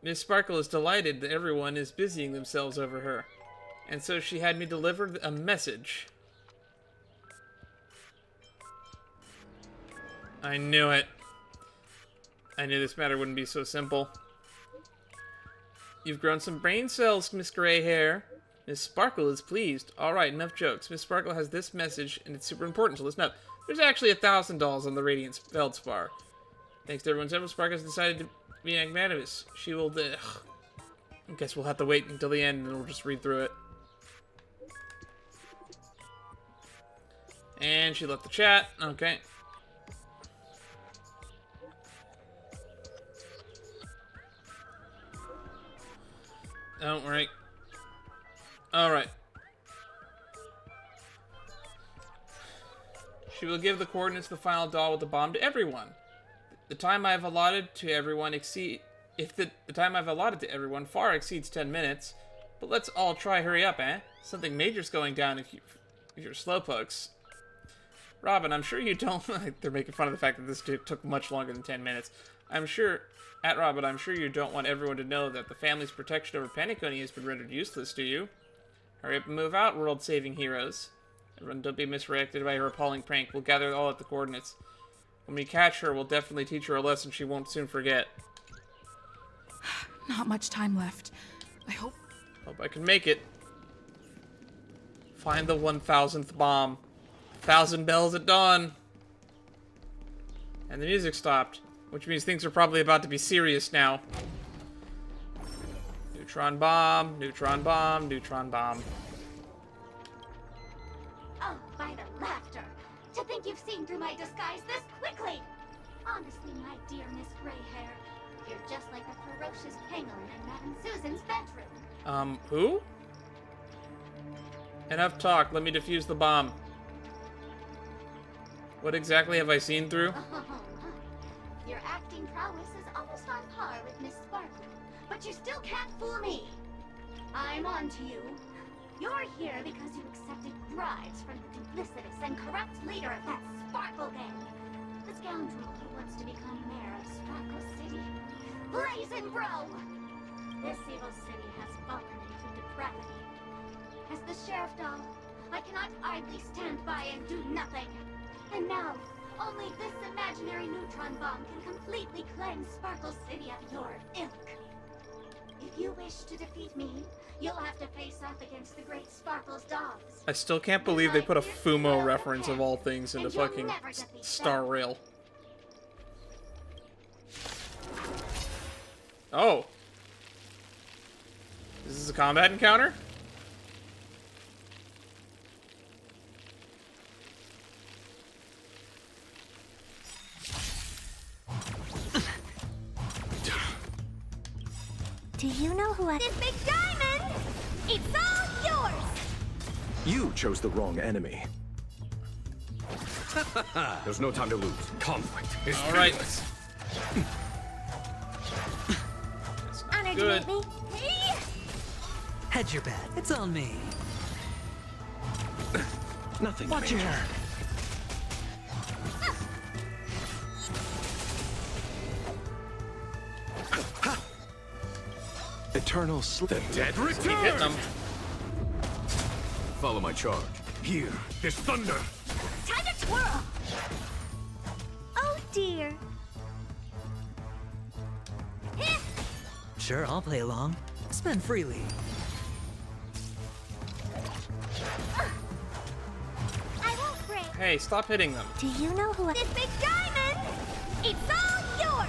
Miss Sparkle is delighted that everyone is busying themselves over her. And so she had me deliver a message. I knew it. I knew this matter wouldn't be so simple. You've grown some brain cells, Miss Gray Hair. Miss Sparkle is pleased. Alright, enough jokes. Miss Sparkle has this message, and it's super important, so listen up. There's actually 1,000 dolls on the Radiant Feldspar. Thanks to everyone's efforts, Sparkle has decided to be magnanimous. She will... I guess we'll have to wait until the end, and we'll just read through it. And she left the chat. Okay. Don't worry. Alright. She will give the coordinates of the final doll with the bomb to everyone. The time I've allotted to everyone the time I've allotted to everyone far exceeds 10 minutes. But let's all try hurry up, eh? Something major's going down if you're slowpokes. Robin, I'm sure you don't... They're making fun of the fact that this took much longer than 10 minutes. I'm sure you don't want everyone to know that the family's protection over Penacony has been rendered useless, do you? Hurry up and move out, world-saving heroes. Everyone, don't be misdirected by her appalling prank. We'll gather all at the coordinates. When we catch her, we'll definitely teach her a lesson she won't soon forget. Not much time left. I hope I can make it. Find the 1,000th bomb. 1,000 bells at dawn. And the music stopped, which means things are probably about to be serious now. Neutron bomb, neutron bomb, neutron bomb. Oh, by the laughter! To think you've seen through my disguise this quickly! Honestly, my dear Miss Gray Hair, you're just like a ferocious pangolin in Madame Susan's bedroom. Who? Enough talk. Let me defuse the bomb. What exactly have I seen through? Your acting prowess is almost on par with Miss Sparkle, but you still can't fool me. I'm on to you. You're here because you accepted bribes from the duplicitous and corrupt leader of that Sparkle gang. The scoundrel who wants to become mayor of Sparkle City. Blazing Bro! This evil city has fallen into depravity. As the sheriff doll, I cannot idly stand by and do nothing. And now, only this imaginary neutron bomb can completely cleanse Sparkle City of your ilk. If you wish to defeat me, you'll have to face off against the great Sparkle's dogs. I still can't believe they put a Fumo reference of all things into fucking Star Rail. Oh. Is this a combat encounter? Do you know who this big diamond? It's all yours! You chose the wrong enemy. There's no time to lose. Conflict is painless. Underestimate me? Hedge your bet. It's on me. Nothing. Watch your hand. Eternal The dead return! Keep hitting them. Follow my charge. Here, there's thunder. Time to twirl! Oh dear. Sure, I'll play along. Spend freely. I won't break. Hey, stop hitting them. Do you know who this big diamond? It's all yours!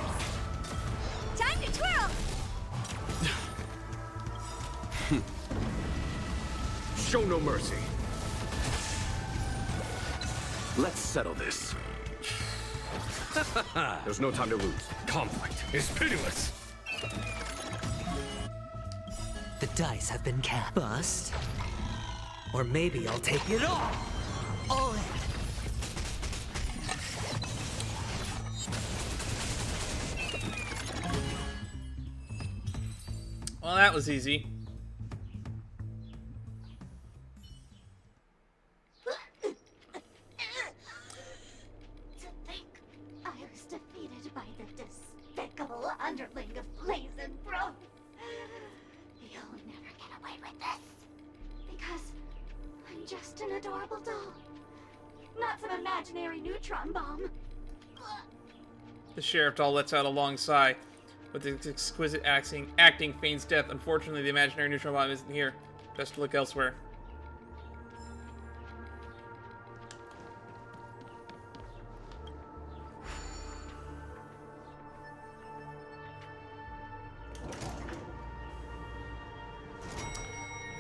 Time to twirl! Show no mercy. Let's settle this. There's no time to lose. Conflict is pitiless. The dice have been cast. Bust. Or maybe I'll take it all. All in. Well, that was easy. To think I was defeated by the despicable underling of Blazing Bro. You'll never get away with this. Because I'm just an adorable doll. Not some imaginary neutron bomb. The sheriff doll lets out a long sigh. With its exquisite acting feigns death. Unfortunately, the imaginary neutron bomb isn't here. Best to look elsewhere.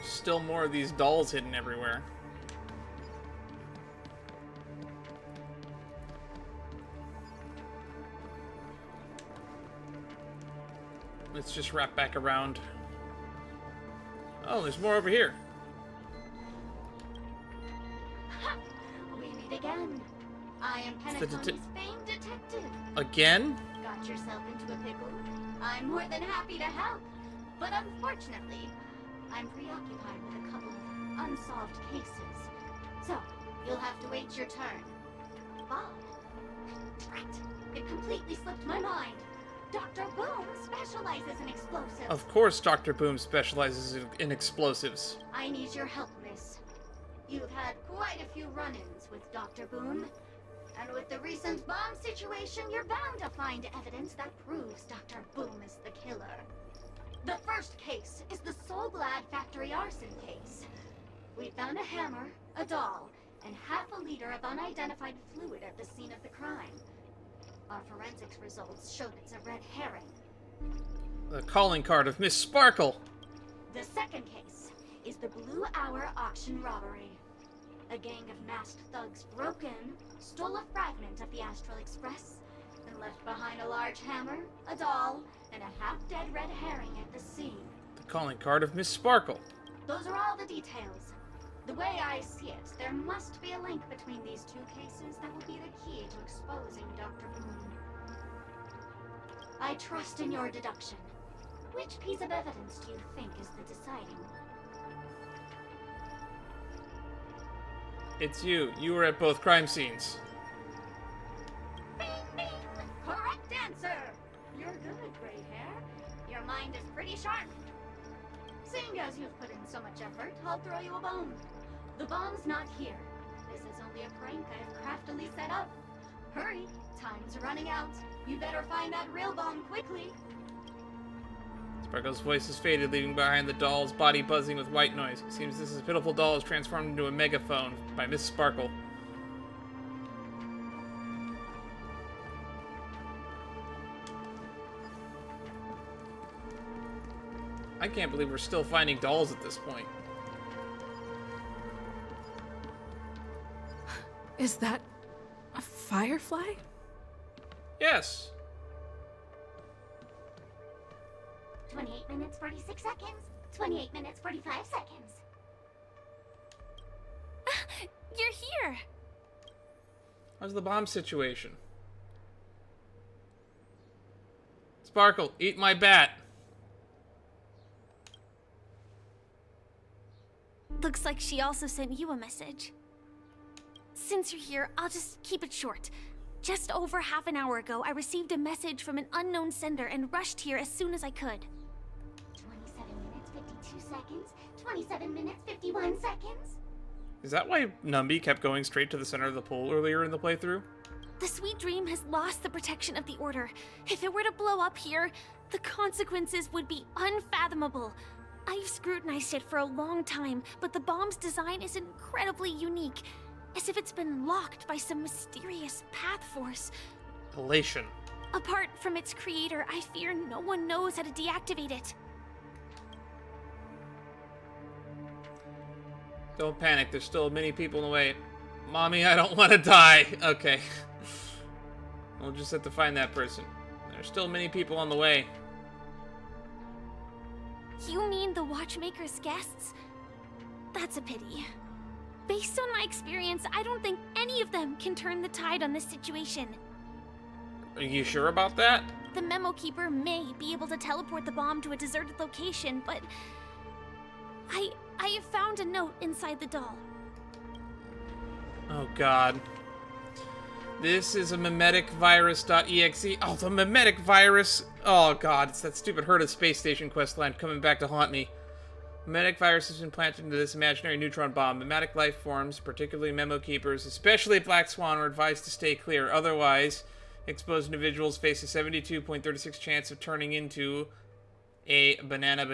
Still more of these dolls hidden everywhere. Let's just wrap back around. Oh, there's more over here. We meet again. I am Penacony's famed detective. Again? Got yourself into a pickle? I'm more than happy to help. But unfortunately, I'm preoccupied with a couple of unsolved cases. So, you'll have to wait your turn. Bob. Drat. It completely slipped my mind. Dr. Boom specializes in explosives. Of course Dr. Boom specializes in explosives. I need your help, miss. You've had quite a few run-ins with Dr. Boom. And with the recent bomb situation, you're bound to find evidence that proves Dr. Boom is the killer. The first case is the Soulglad factory arson case. We found a hammer, a doll, and half a liter of unidentified fluid at the scene of the crime. Our forensics results showed it's a red herring. The calling card of Miss Sparkle. The second case is the Blue Hour auction robbery. A gang of masked thugs broke in, stole a fragment of the Astral Express, and left behind a large hammer, a doll, and a half-dead red herring at the scene. The calling card of Miss Sparkle. Those are all the details. The way I see it, there must be a link between these two cases that will be the key to exposing Dr. Boone. I trust in your deduction. Which piece of evidence do you think is the deciding one? It's you. You were at both crime scenes. Bing, bing! Correct answer! You're good, gray hair. Your mind is pretty sharp. Seeing as you've put in so much effort, I'll throw you a bone. The bomb's not here. This is only a prank I've craftily set up. Hurry, time's running out. You better find that real bomb quickly. Sparkle's voice has faded, leaving behind the doll's body buzzing with white noise. It seems this pitiful doll is transformed into a megaphone by Miss Sparkle. I can't believe we're still finding dolls at this point. Is that a firefly? Yes. 28 minutes, 46 seconds. 28 minutes, 45 seconds. You're here! How's the bomb situation? Sparkle, eat my bat. Looks like she also sent you a message. Since you're here, I'll just keep it short. Just over half an hour ago, I received a message from an unknown sender and rushed here as soon as I could. 27 minutes, 52 seconds. 27 minutes, 51 seconds. Is that why Numby kept going straight to the center of the pool earlier in the playthrough? The Sweet Dream has lost the protection of the Order. If it were to blow up here, the consequences would be unfathomable. I've scrutinized it for a long time, but the bomb's design is incredibly unique. As if it's been locked by some mysterious path force. Elation. Apart from its creator, I fear no one knows how to deactivate it. Don't panic, there's still many people in the way. Mommy, I don't want to die. Okay. We'll just have to find that person. There's still many people on the way. You mean the Watchmaker's guests? That's a pity. Based on my experience, I don't think any of them can turn the tide on this situation. Are you sure about that? The Memo Keeper may be able to teleport the bomb to a deserted location, but I have found a note inside the doll. Oh god. This is a mimetic virus.exe. Oh, the mimetic virus. Oh god, it's that stupid Herd of Space Station questline coming back to haunt me. Mimetic virus has been planted into this imaginary neutron bomb. Mimetic life forms, particularly Memo Keepers, especially Black Swan, are advised to stay clear. Otherwise, exposed individuals face a 72.36 chance of turning into a banana.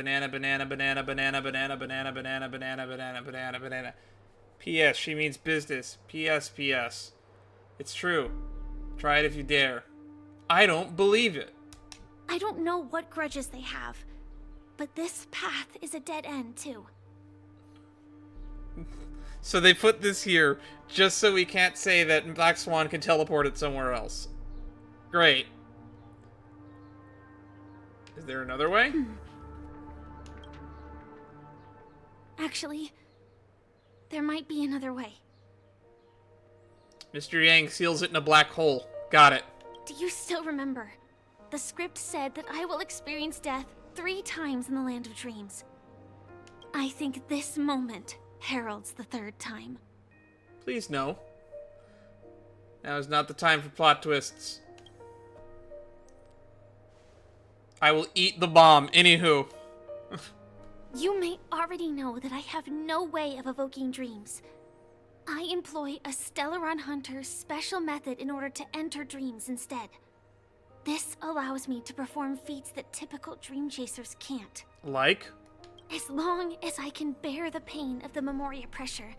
P.S. She means business. P.S. It's true. Try it if you dare. I don't believe it. I don't know what grudges they have, but this path is a dead end, too. So they put this here just so we can't say that Black Swan can teleport it somewhere else. Great. Is there another way? Actually, there might be another way. Mr. Yang seals it in a black hole. Got it. Do you still remember? The script said that I will experience death 3 times in the Land of Dreams. I think this moment heralds the 3rd time. Please no. Now is not the time for plot twists. I will eat the bomb. Anywho. You may already know that I have no way of evoking dreams. I employ a Stellaron Hunter's special method in order to enter dreams instead. This allows me to perform feats that typical dream chasers can't. Like? As long as I can bear the pain of the Memoria pressure,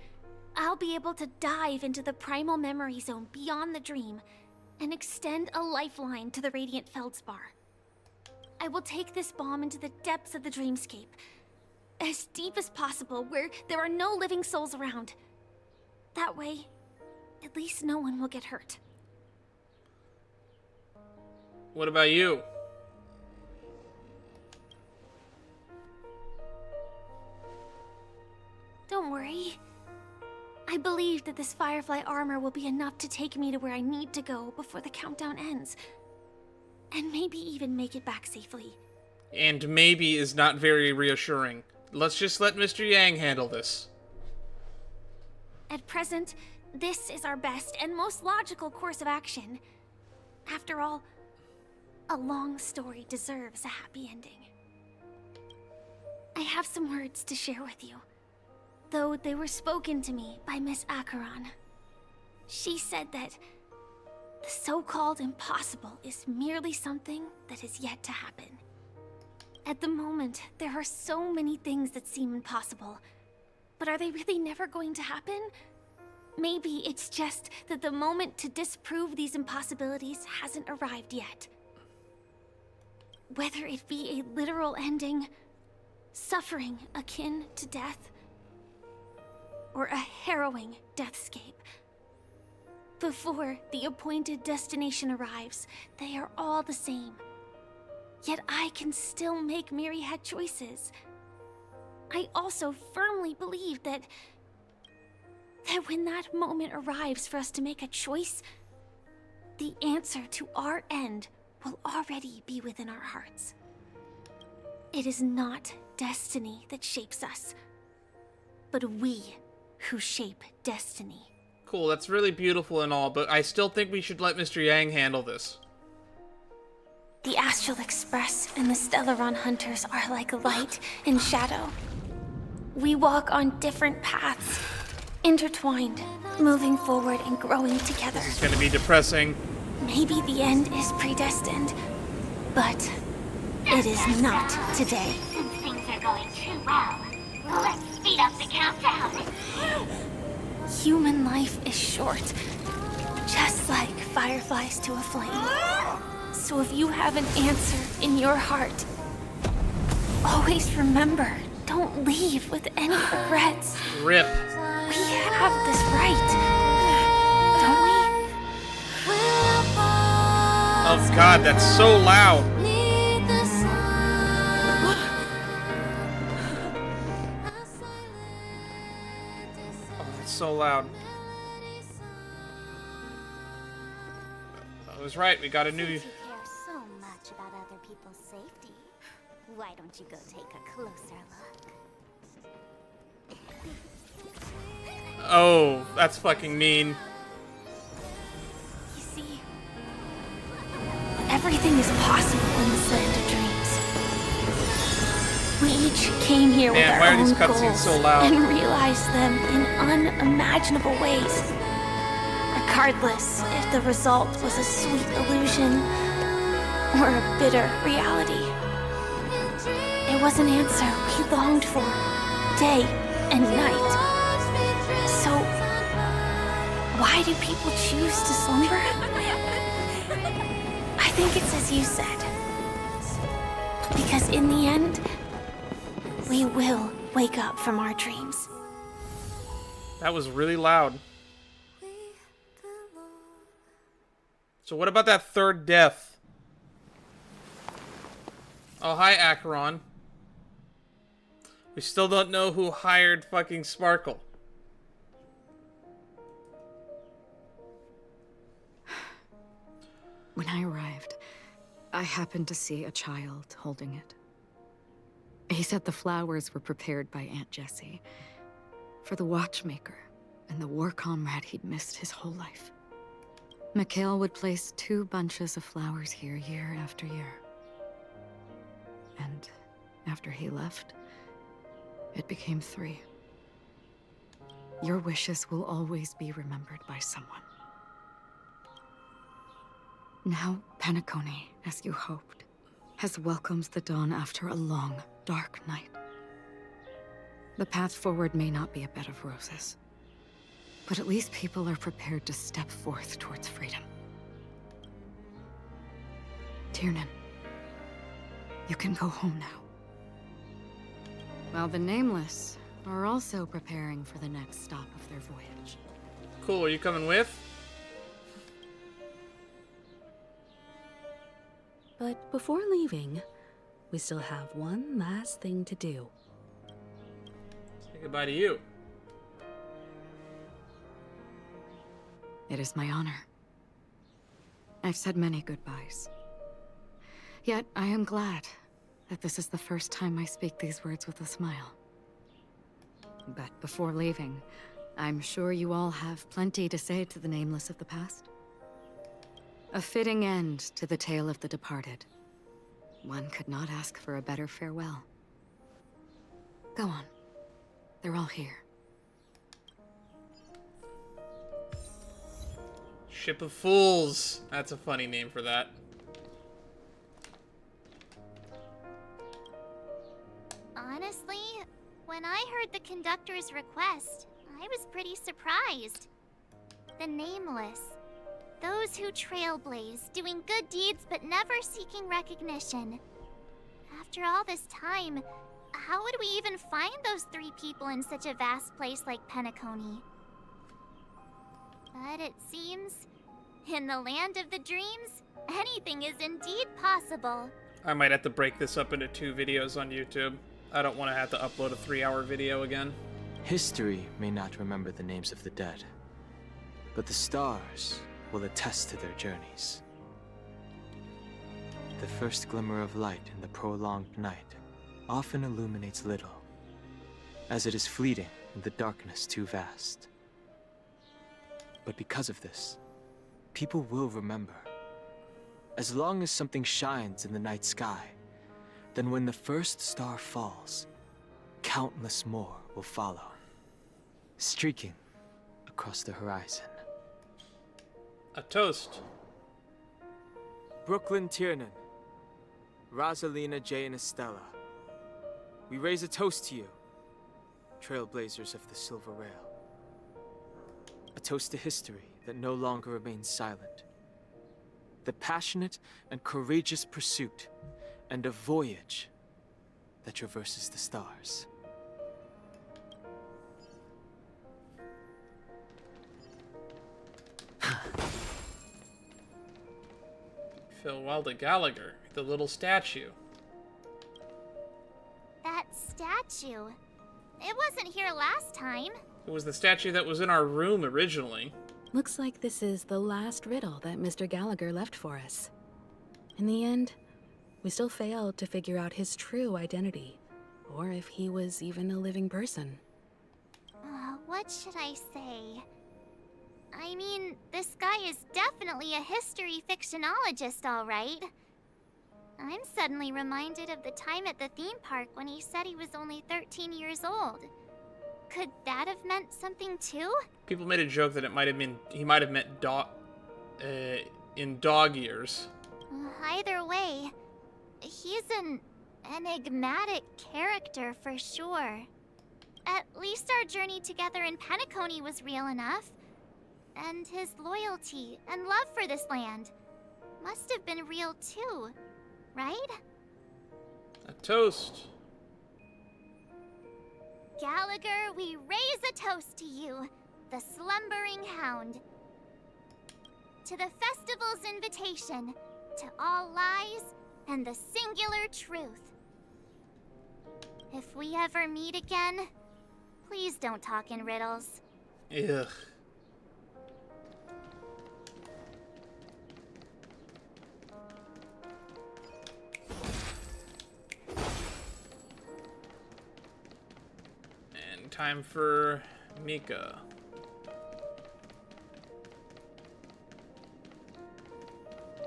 I'll be able to dive into the primal memory zone beyond the dream and extend a lifeline to the Radiant Feldspar. I will take this bomb into the depths of the dreamscape, as deep as possible where there are no living souls around. That way, at least no one will get hurt. What about you? Don't worry. that this Firefly armor will be enough to take me to where I need to go before the countdown ends. And maybe even make it back safely. And maybe is not very reassuring. Let's just let Mr. Yang handle this. At present, this is our best and most logical course of action. After all, a long story deserves a happy ending. I have some words to share with you, though they were spoken to me by Miss Acheron. She said that the so-called impossible is merely something that is yet to happen. At the moment, there are so many things that seem impossible, but are they really never going to happen? Maybe it's just that the moment to disprove these impossibilities hasn't arrived yet. Whether it be a literal ending, suffering akin to death, or a harrowing deathscape. Before the appointed destination arrives, they are all the same. Yet I can still make myriad choices. I also firmly believe that when that moment arrives for us to make a choice, the answer to our end will already be within our hearts. It is not destiny that shapes us, but we who shape destiny. Cool, that's really beautiful and all, but I still think we should let Mr. Yang handle this. The Astral Express and the Stellaron Hunters are like light and shadow. We walk on different paths, intertwined, moving forward and growing together. This is gonna be depressing. Maybe the end is predestined, but it is not today. Since things are going too well, let's speed up the countdown. Human life is short, just like fireflies to a flame. So if you have an answer in your heart, always remember, don't leave with any regrets. Rip. We have this right, don't we? Oh god, that's so loud. Oh, it's so loud. I was right, we got a new... Since you care so much about other people's safety, why don't you go take a closer look? Oh, that's fucking mean. You see, everything is possible in this land of dreams. We each came here with our own goals and realized them in unimaginable ways. Regardless if the result was a sweet illusion or a bitter reality. It was an answer we longed for, day and night. So, why do people choose to slumber? I think it's as you said. Because in the end, we will wake up from our dreams. That was really loud. So what about that third death? Oh, hi, Acheron. We still don't know who hired fucking Sparkle. When I arrived, I happened to see a child holding it. He said the flowers were prepared by Aunt Jessie for the watchmaker and the war comrade he'd missed his whole life. Mikhail would place 2 bunches of flowers here year after year. And after he left, it became 3. Your wishes will always be remembered by someone. Now, Penacony, as you hoped, has welcomed the dawn after a long, dark night. The path forward may not be a bed of roses, but at least people are prepared to step forth towards freedom. Tiernan, you can go home now. While the Nameless are also preparing for the next stop of their voyage. Cool, are you coming with? But before leaving, we still have one last thing to do. Say goodbye to you. It is my honor. I've said many goodbyes. Yet I am glad that this is the first time I speak these words with a smile. But before leaving, I'm sure you all have plenty to say to the nameless of the past. A fitting end to the tale of the departed. One could not ask for a better farewell. Go on. They're all here. Ship of Fools. That's a funny name for that. Honestly, when I heard the conductor's request, I was pretty surprised. The nameless. Those who trailblaze, doing good deeds but never seeking recognition. After all this time, how would we even find those 3 people in such a vast place like Penacony? But it seems, in the land of the dreams, anything is indeed possible. I might have to break this up into 2 videos on YouTube. I don't want to have to upload a 3-hour video again. History may not remember the names of the dead, but the stars will attest to their journeys. The first glimmer of light in the prolonged night often illuminates little, as it is fleeting in the darkness too vast. But because of this, people will remember. As long as something shines in the night sky, then when the first star falls, countless more will follow, streaking across the horizon. A toast. Brooklyn Tiernan, Rosalina J. and Estella, we raise a toast to you, trailblazers of the Silver Rail. A toast to history that no longer remains silent. The passionate and courageous pursuit and a voyage that traverses the stars. Phil Wilder Gallagher, the little statue. That statue. It wasn't here last time. It was the statue that was in our room originally. Looks like this is the last riddle that Mr. Gallagher left for us. In the end, we still failed to figure out his true identity, or if he was even a living person. What should I say? I mean, this guy is definitely a history fictionologist, all right. I'm suddenly reminded of the time at the theme park when he said he was only 13 years old. Could that have meant something too? People made a joke that he might have meant in dog years. Either way, he's an enigmatic character for sure. At least our journey together in Penacony was real enough. And his loyalty and love for this land must have been real too, right? A toast. Gallagher, we raise a toast to you, the slumbering hound. To the festival's invitation, to all lies and the singular truth. If we ever meet again, please don't talk in riddles. Ugh. And time for Mika.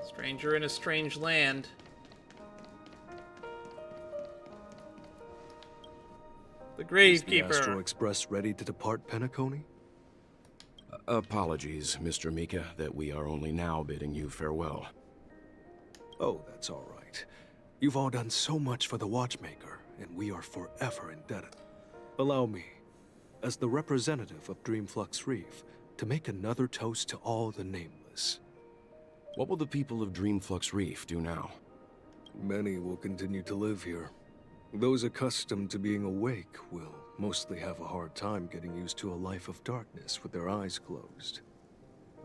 Stranger in a strange land. The Gravekeeper. Is the Astro Express ready to depart Penacony? Apologies, Mr. Mika, that we are only now bidding you farewell. Oh, that's all right. You've all done so much for the Watchmaker, and we are forever indebted. Allow me, as the representative of Dreamflux Reef, to make another toast to all the nameless. What will the people of Dreamflux Reef do now? Many will continue to live here. Those accustomed to being awake will mostly have a hard time getting used to a life of darkness with their eyes closed.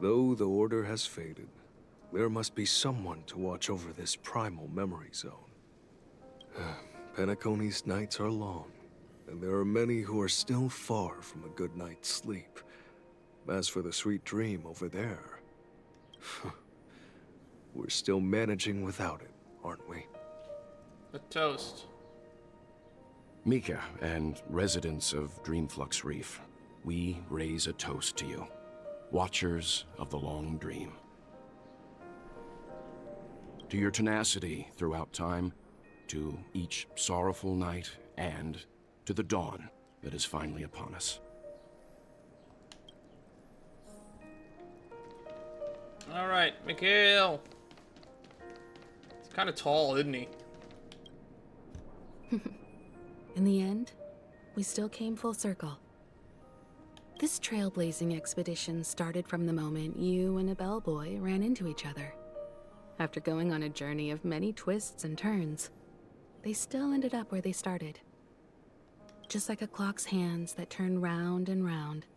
Though the order has faded, there must be someone to watch over this primal memory zone. Penacony's nights are long, and there are many who are still far from a good night's sleep. As for the sweet dream over there, we're still managing without it, aren't we? A toast. Mika and residents of Dreamflux Reef, we raise a toast to you, watchers of the long dream. To your tenacity throughout time, to each sorrowful night, and to the dawn that is finally upon us. All right, Mikhail. He's kind of tall, isn't he? In the end, we still came full circle. This trailblazing expedition started from the moment you and a bellboy ran into each other. After going on a journey of many twists and turns, they still ended up where they started. Just like a clock's hands that turn round and round,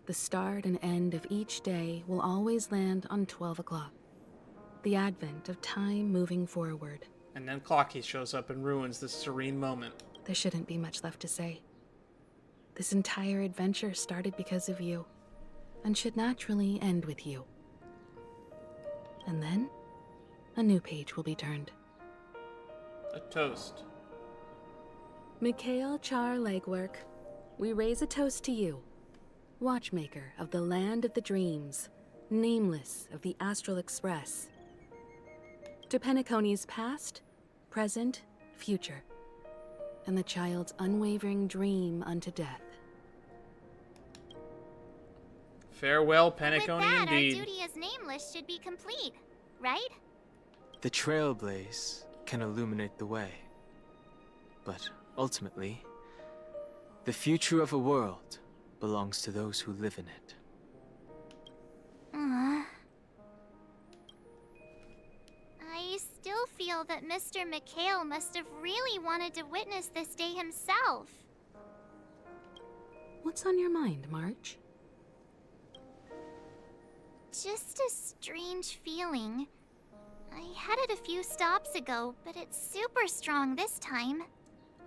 the start and end of each day will always land on 12 o'clock. The advent of time moving forward. And then Clocky shows up and ruins this serene moment. There shouldn't be much left to say. This entire adventure started because of you, and should naturally end with you. And then, a new page will be turned. A toast. Mikhail Char Legwork, we raise a toast to you, watchmaker of the land of the dreams, nameless of the Astral Express. To Penacony's past, present, future, and the child's unwavering dream unto death. Farewell, Penacony, With that, indeed. our duty as nameless should be complete, right? The Trailblaze can illuminate the way. But ultimately, the future of a world belongs to those who live in it. I still feel that Mr. Mikhail must have really wanted to witness this day himself. What's on your mind, March? Just a strange feeling. I had it a few stops ago, but it's super strong this time.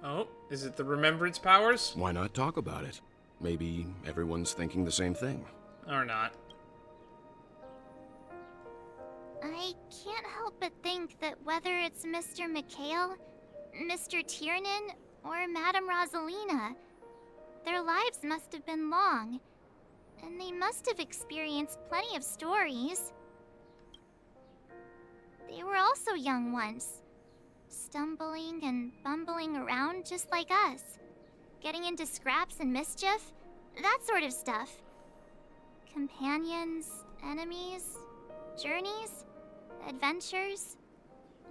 Oh, is it the remembrance powers? Why not talk about it? Maybe everyone's thinking the same thing. Or not. I can't help but think that whether it's Mr. Mikhail, Mr. Tiernan, or Madame Rosalina, their lives must have been long, and they must have experienced plenty of stories. They were also young once, stumbling and bumbling around just like us, getting into scraps and mischief, that sort of stuff. Companions, enemies, journeys, adventures,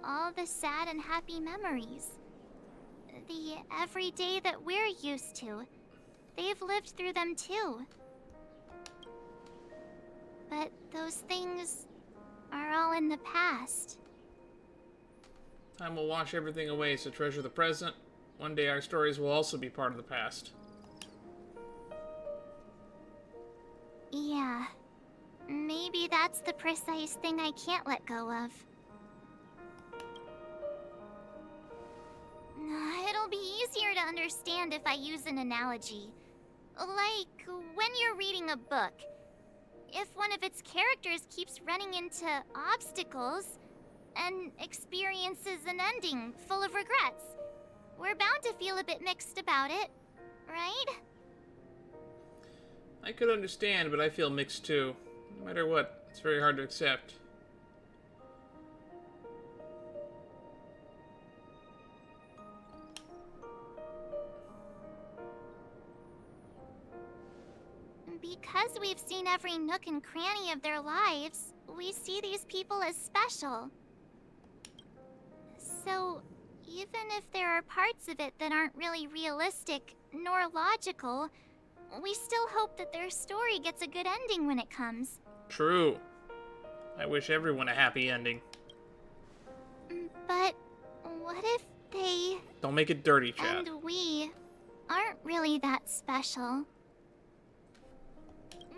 all the sad and happy memories. The everyday that we're used to, they've lived through them too. But those things are all in the past. Time will wash everything away, so treasure the present. One day our stories will also be part of the past. Yeah. Maybe that's the precise thing I can't let go of. It'll be easier to understand if I use an analogy. Like when you're reading a book. If one of its characters keeps running into obstacles and experiences an ending full of regrets, we're bound to feel a bit mixed about it, right? I could understand, but I feel mixed too. No matter what, it's very hard to accept. Because we've seen every nook and cranny of their lives, we see these people as special. So, even if there are parts of it that aren't really realistic nor logical, we still hope that their story gets a good ending when it comes. True. I wish everyone a happy ending. But what if they... Don't make it dirty, Chad. and we aren't really that special?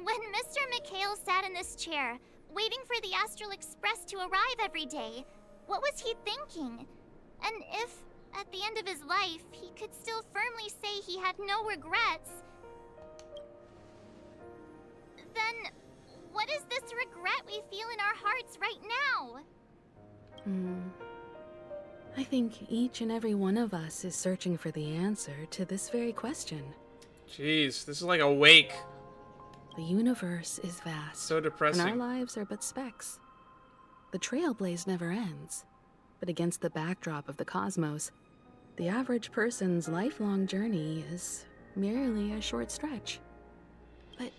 When Mr. Mikhail sat in this chair, waiting for the Astral Express to arrive every day, what was he thinking? And if, at the end of his life, he could still firmly say he had no regrets, Then, what is this regret we feel in our hearts right now? I think each and every one of us is searching for the answer to this very question. Jeez, this is like a wake. The universe is vast. So depressing. And our lives are but specks. The Trailblaze never ends. But against the backdrop of the cosmos, the average person's lifelong journey is merely a short stretch. But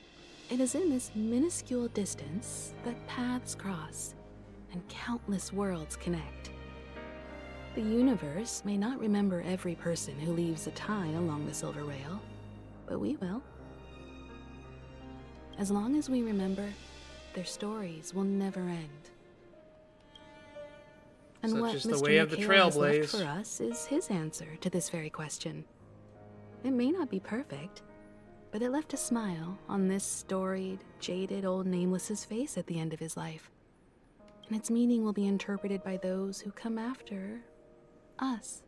it is in this minuscule distance that paths cross and countless worlds connect. The universe may not remember every person who leaves a tie along the silver rail, but we will. As long as we remember, their stories will never end. And Such what is the Mr. way of the Mikhail has left Trailblaze. for us is his answer to this very question. It may not be perfect, but it left a smile on this storied, jaded old Nameless's face at the end of his life. And its meaning will be interpreted by those who come after us.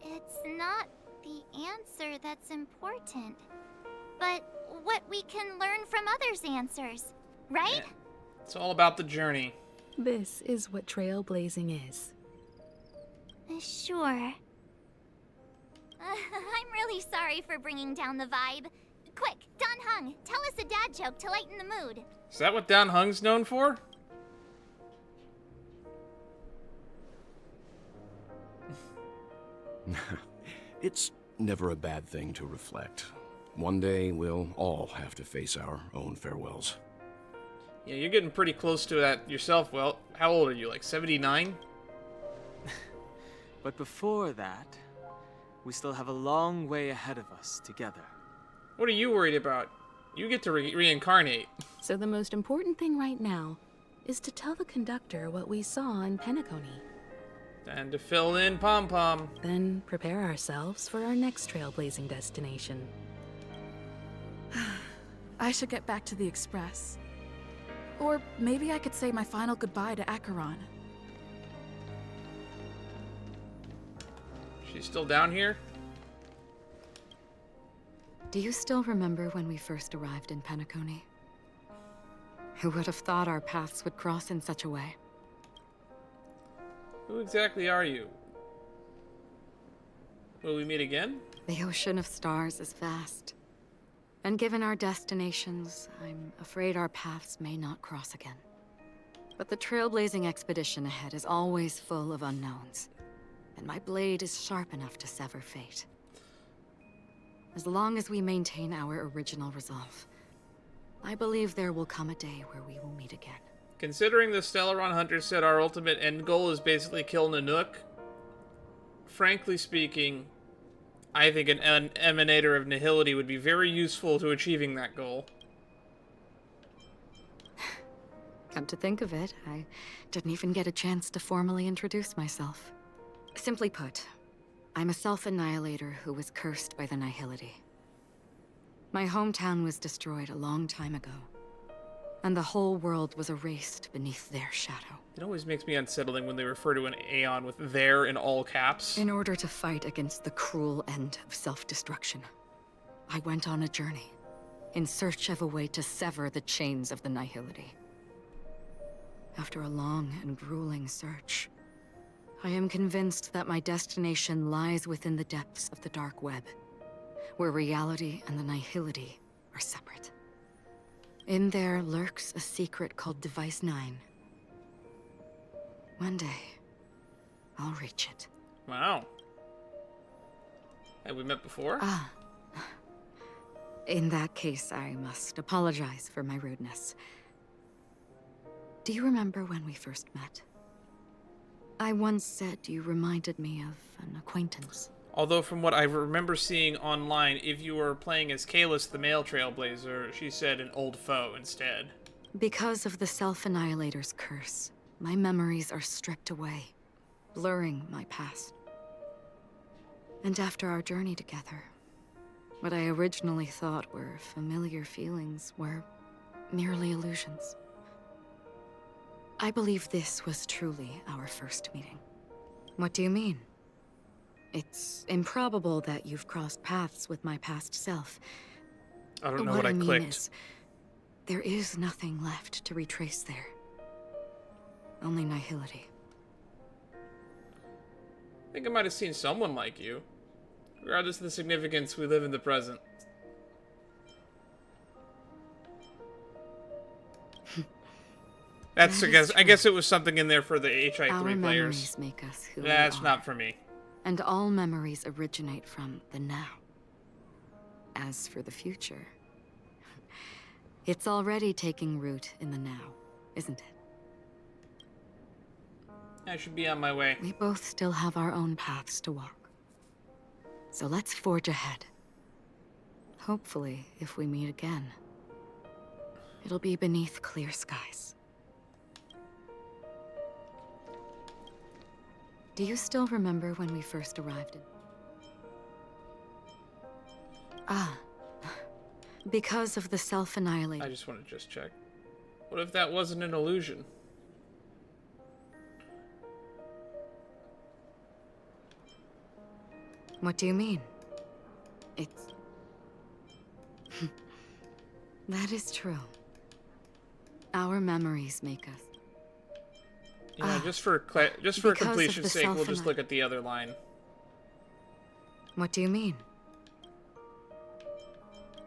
It's not the answer that's important, but what we can learn from others' answers, right? It's all about the journey. This is what trailblazing is. Sure. I'm really sorry for bringing down the vibe. Quick, Don Hung, tell us a dad joke to lighten the mood. Is that what Dan Hung's known for? It's never a bad thing to reflect. One day, we'll all have to face our own farewells. Yeah, you're getting pretty close to that yourself. Well, how old are you, like 79? But before that, we still have a long way ahead of us together. What are you worried about? You get to reincarnate. So the most important thing right now is to tell the conductor what we saw in Penacony. And to fill in Pom Pom. Then prepare ourselves for our next trailblazing destination. I should get back to the Express. Or maybe I could say my final goodbye to Acheron. She's still down here? Do you still remember when we first arrived in Penacony? Who would have thought our paths would cross in such a way? Who exactly are you? Will we meet again? The ocean of stars is vast. And given our destinations, I'm afraid our paths may not cross again. But the trailblazing expedition ahead is always full of unknowns. And my blade is sharp enough to sever fate. As long as we maintain our original resolve, I believe there will come a day where we will meet again. Considering the Stellaron Hunter said our ultimate end goal is basically kill Nanook, frankly speaking, I think an emanator of nihility would be very useful to achieving that goal. Come to think of it, I didn't even get a chance to formally introduce myself. Simply put, I'm a self-annihilator who was cursed by the nihility. My hometown was destroyed a long time ago, and the whole world was erased beneath their shadow. It always makes me unsettling when they refer to an Aeon with "their" in all caps. In order to fight against the cruel end of self-destruction, I went on a journey, in search of a way to sever the chains of the nihility. After a long and grueling search, I am convinced that my destination lies within the depths of the dark web, where reality and the nihility are separate. In there lurks a secret called Device 9. One day, I'll reach it. Wow. Have we met before? Ah. In that case, I must apologize for my rudeness. Do you remember when we first met? I once said you reminded me of an acquaintance. Although from what I remember seeing online, if you were playing as Kalis the male Trailblazer, she said an old foe instead. Because of the Self-Annihilator's curse, my memories are stripped away, blurring my past. And after our journey together, what I originally thought were familiar feelings were merely illusions. I believe this was truly our first meeting. What do you mean? It's improbable that you've crossed paths with my past self. I don't know what I mean clicked. Is, There is nothing left to retrace there. Only nihility. I think I might have seen someone like you. Regardless of the significance, we live in the present. I guess it was something in there for the HI3 Our players. memories make us who That's we are. not for me. And all memories originate from the now. As for the future, it's already taking root in the now, isn't it? I should be on my way. We both still have our own paths to walk. So let's forge ahead. Hopefully, if we meet again, it'll be beneath clear skies. Do you still remember when we first arrived in... Ah. Because of the self-annihilation. I just want to just check. What if that wasn't an illusion? What do you mean? It's... That is true. Our memories make us. Yeah, just for completion's sake, we'll just look at the other line. What do you mean?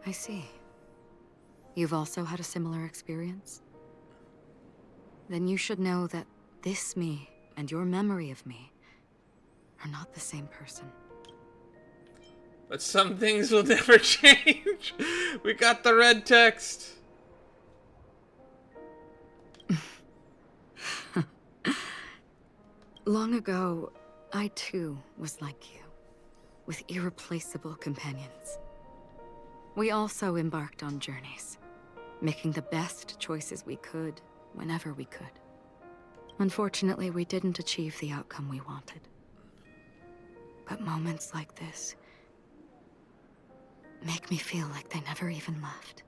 I see. You've also had a similar experience? Then you should know that this me and your memory of me are not the same person. But some things will never change. We got the red text. Long ago, I too was like you, with irreplaceable companions. We also embarked on journeys, making the best choices we could, whenever we could. Unfortunately, we didn't achieve the outcome we wanted. But moments like this make me feel like they never even left.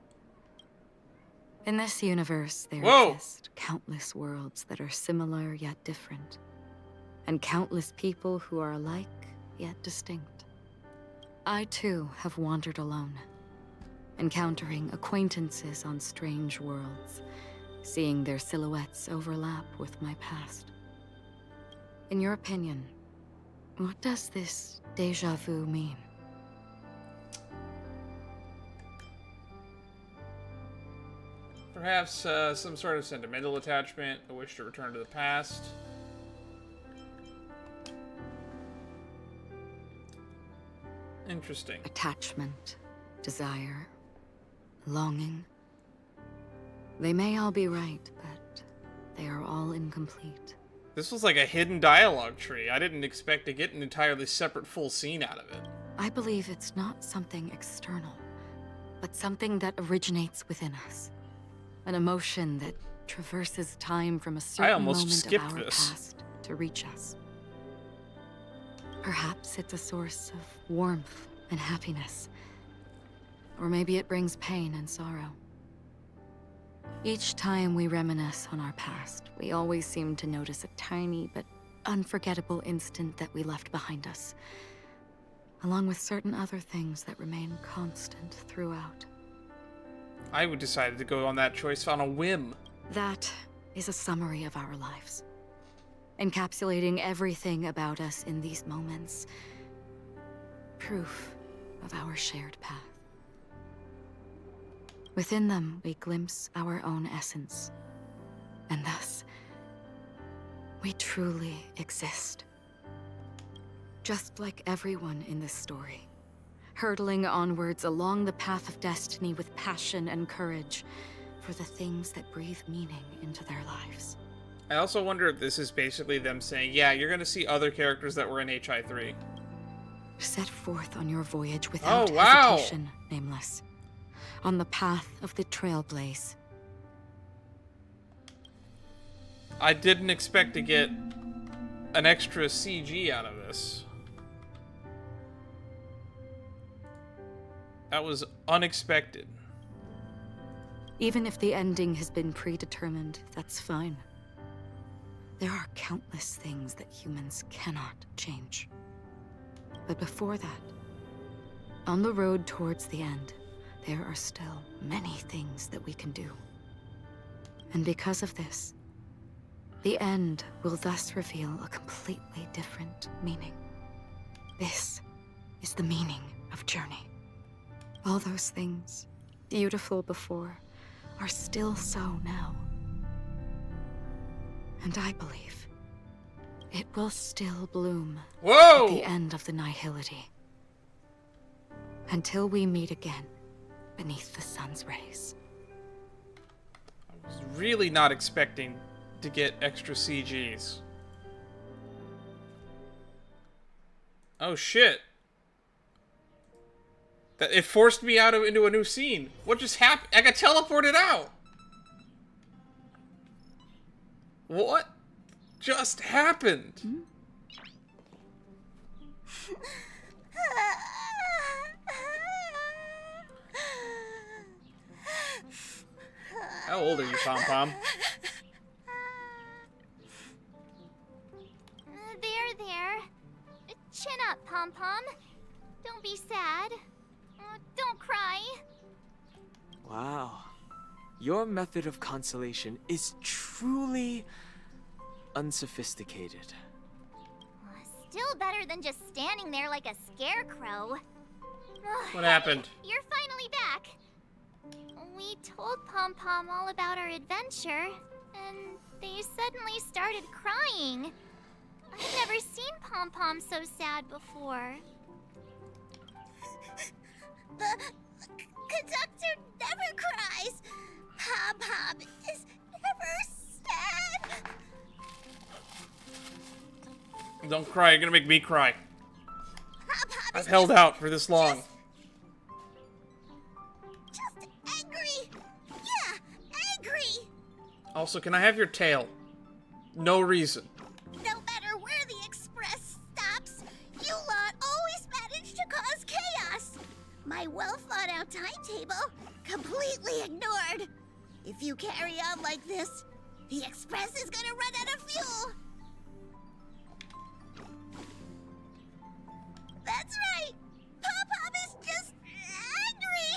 In this universe, there exist countless worlds that are similar yet different, and countless people who are alike yet distinct. I too have wandered alone, encountering acquaintances on strange worlds, seeing their silhouettes overlap with my past. In your opinion, what does this déjà vu mean? Perhaps some sort of sentimental attachment, a wish to return to the past. Interesting. Attachment, desire, longing. They may all be right, but they are all incomplete. This was like a hidden dialogue tree. I didn't expect to get an entirely separate full scene out of it. I believe it's not something external, but something that originates within us. An emotion that traverses time from a certain moment of our past to reach us. Perhaps it's a source of warmth and happiness. Or maybe it brings pain and sorrow. Each time we reminisce on our past, we always seem to notice a tiny but unforgettable instant that we left behind us, along with certain other things that remain constant throughout. I would decide to go on that choice on a whim. That is a summary of our lives, encapsulating everything about us in these moments. Proof of our shared path. Within them, we glimpse our own essence, and thus, we truly exist. Just like everyone in this story, hurtling onwards along the path of destiny with passion and courage for the things that breathe meaning into their lives. I also wonder if this is basically them saying, yeah, you're going to see other characters that were in HI3. Set forth on your voyage without hesitation, Nameless. On the path of the Trailblaze. I didn't expect to get an extra CG out of this. That was unexpected. Even if the ending has been predetermined, that's fine. There are countless things that humans cannot change. But before that, on the road towards the end, there are still many things that we can do. And because of this, the end will thus reveal a completely different meaning. This is the meaning of journey. All those things, beautiful before, are still so now. And I believe it will still bloom at the end of the nihility. Until we meet again beneath the sun's rays. I was really not expecting to get extra CGs. Oh shit. That it forced me into a new scene. What just happened? I got teleported out. What just happened? How old are you, Pom Pom? There. Chin up, Pom Pom. Don't be sad. Don't cry. Wow. Your method of consolation is truly unsophisticated. Still better than just standing there like a scarecrow. What happened? You're finally back. We told Pom Pom all about our adventure, and they suddenly started crying. I've never seen Pom Pom so sad before. The conductor never cries. Pom Pom is never sad. Don't cry, you're gonna make me cry. I've held out for this long. Just angry. Yeah, angry. Also, can I have your tail? No reason. No matter where the express stops, you lot always manage to cause chaos. My well-thought-out timetable completely ignored. If you carry on like this, the express is gonna run out of fuel. That's right. Pom-Pom is just angry.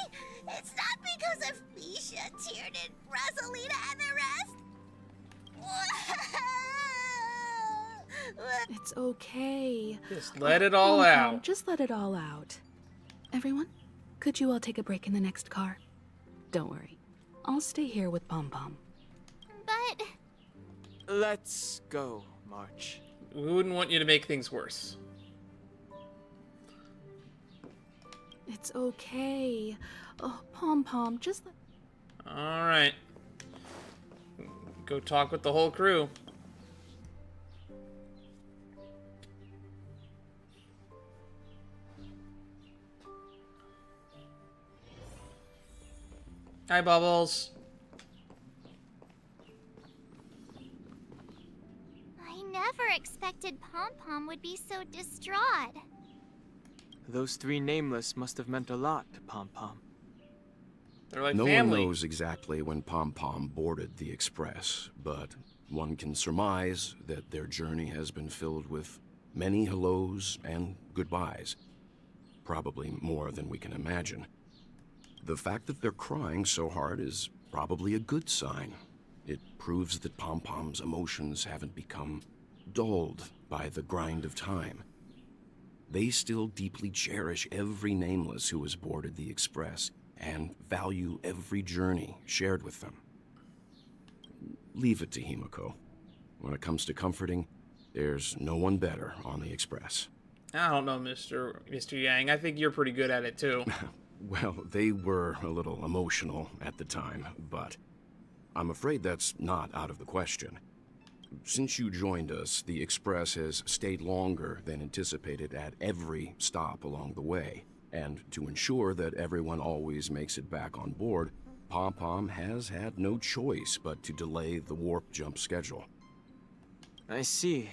It's not because of Misha, Tiernan, Rosalina, and the rest. It's okay. Just let it all Pom-Pom, out. Just let it all out. Everyone, could you all take a break in the next car? Don't worry. I'll stay here with Pom Pom. But... Let's go, March. We wouldn't want you to make things worse. It's okay. Oh, Pom Pom, just let... Alright. Go talk with the whole crew. Hi, Bubbles. I never expected Pom Pom would be so distraught. Those three nameless must have meant a lot to Pom Pom. They're like no family. one knows exactly when Pom Pom boarded the Express, but one can surmise that their journey has been filled with many hellos and goodbyes. Probably more than we can imagine. The fact that they're crying so hard is probably a good sign. It proves that Pom Pom's emotions haven't become dulled by the grind of time. They still deeply cherish every nameless who has boarded the Express and value every journey shared with them. Leave it to Himiko. When it comes to comforting, there's no one better on the Express. I don't know, Mr. Yang. I think you're pretty good at it, too. Well, they were a little emotional at the time, but I'm afraid that's not out of the question. Since you joined us, the Express has stayed longer than anticipated at every stop along the way. And to ensure that everyone always makes it back on board, Pom Pom has had no choice but to delay the warp jump schedule. I see.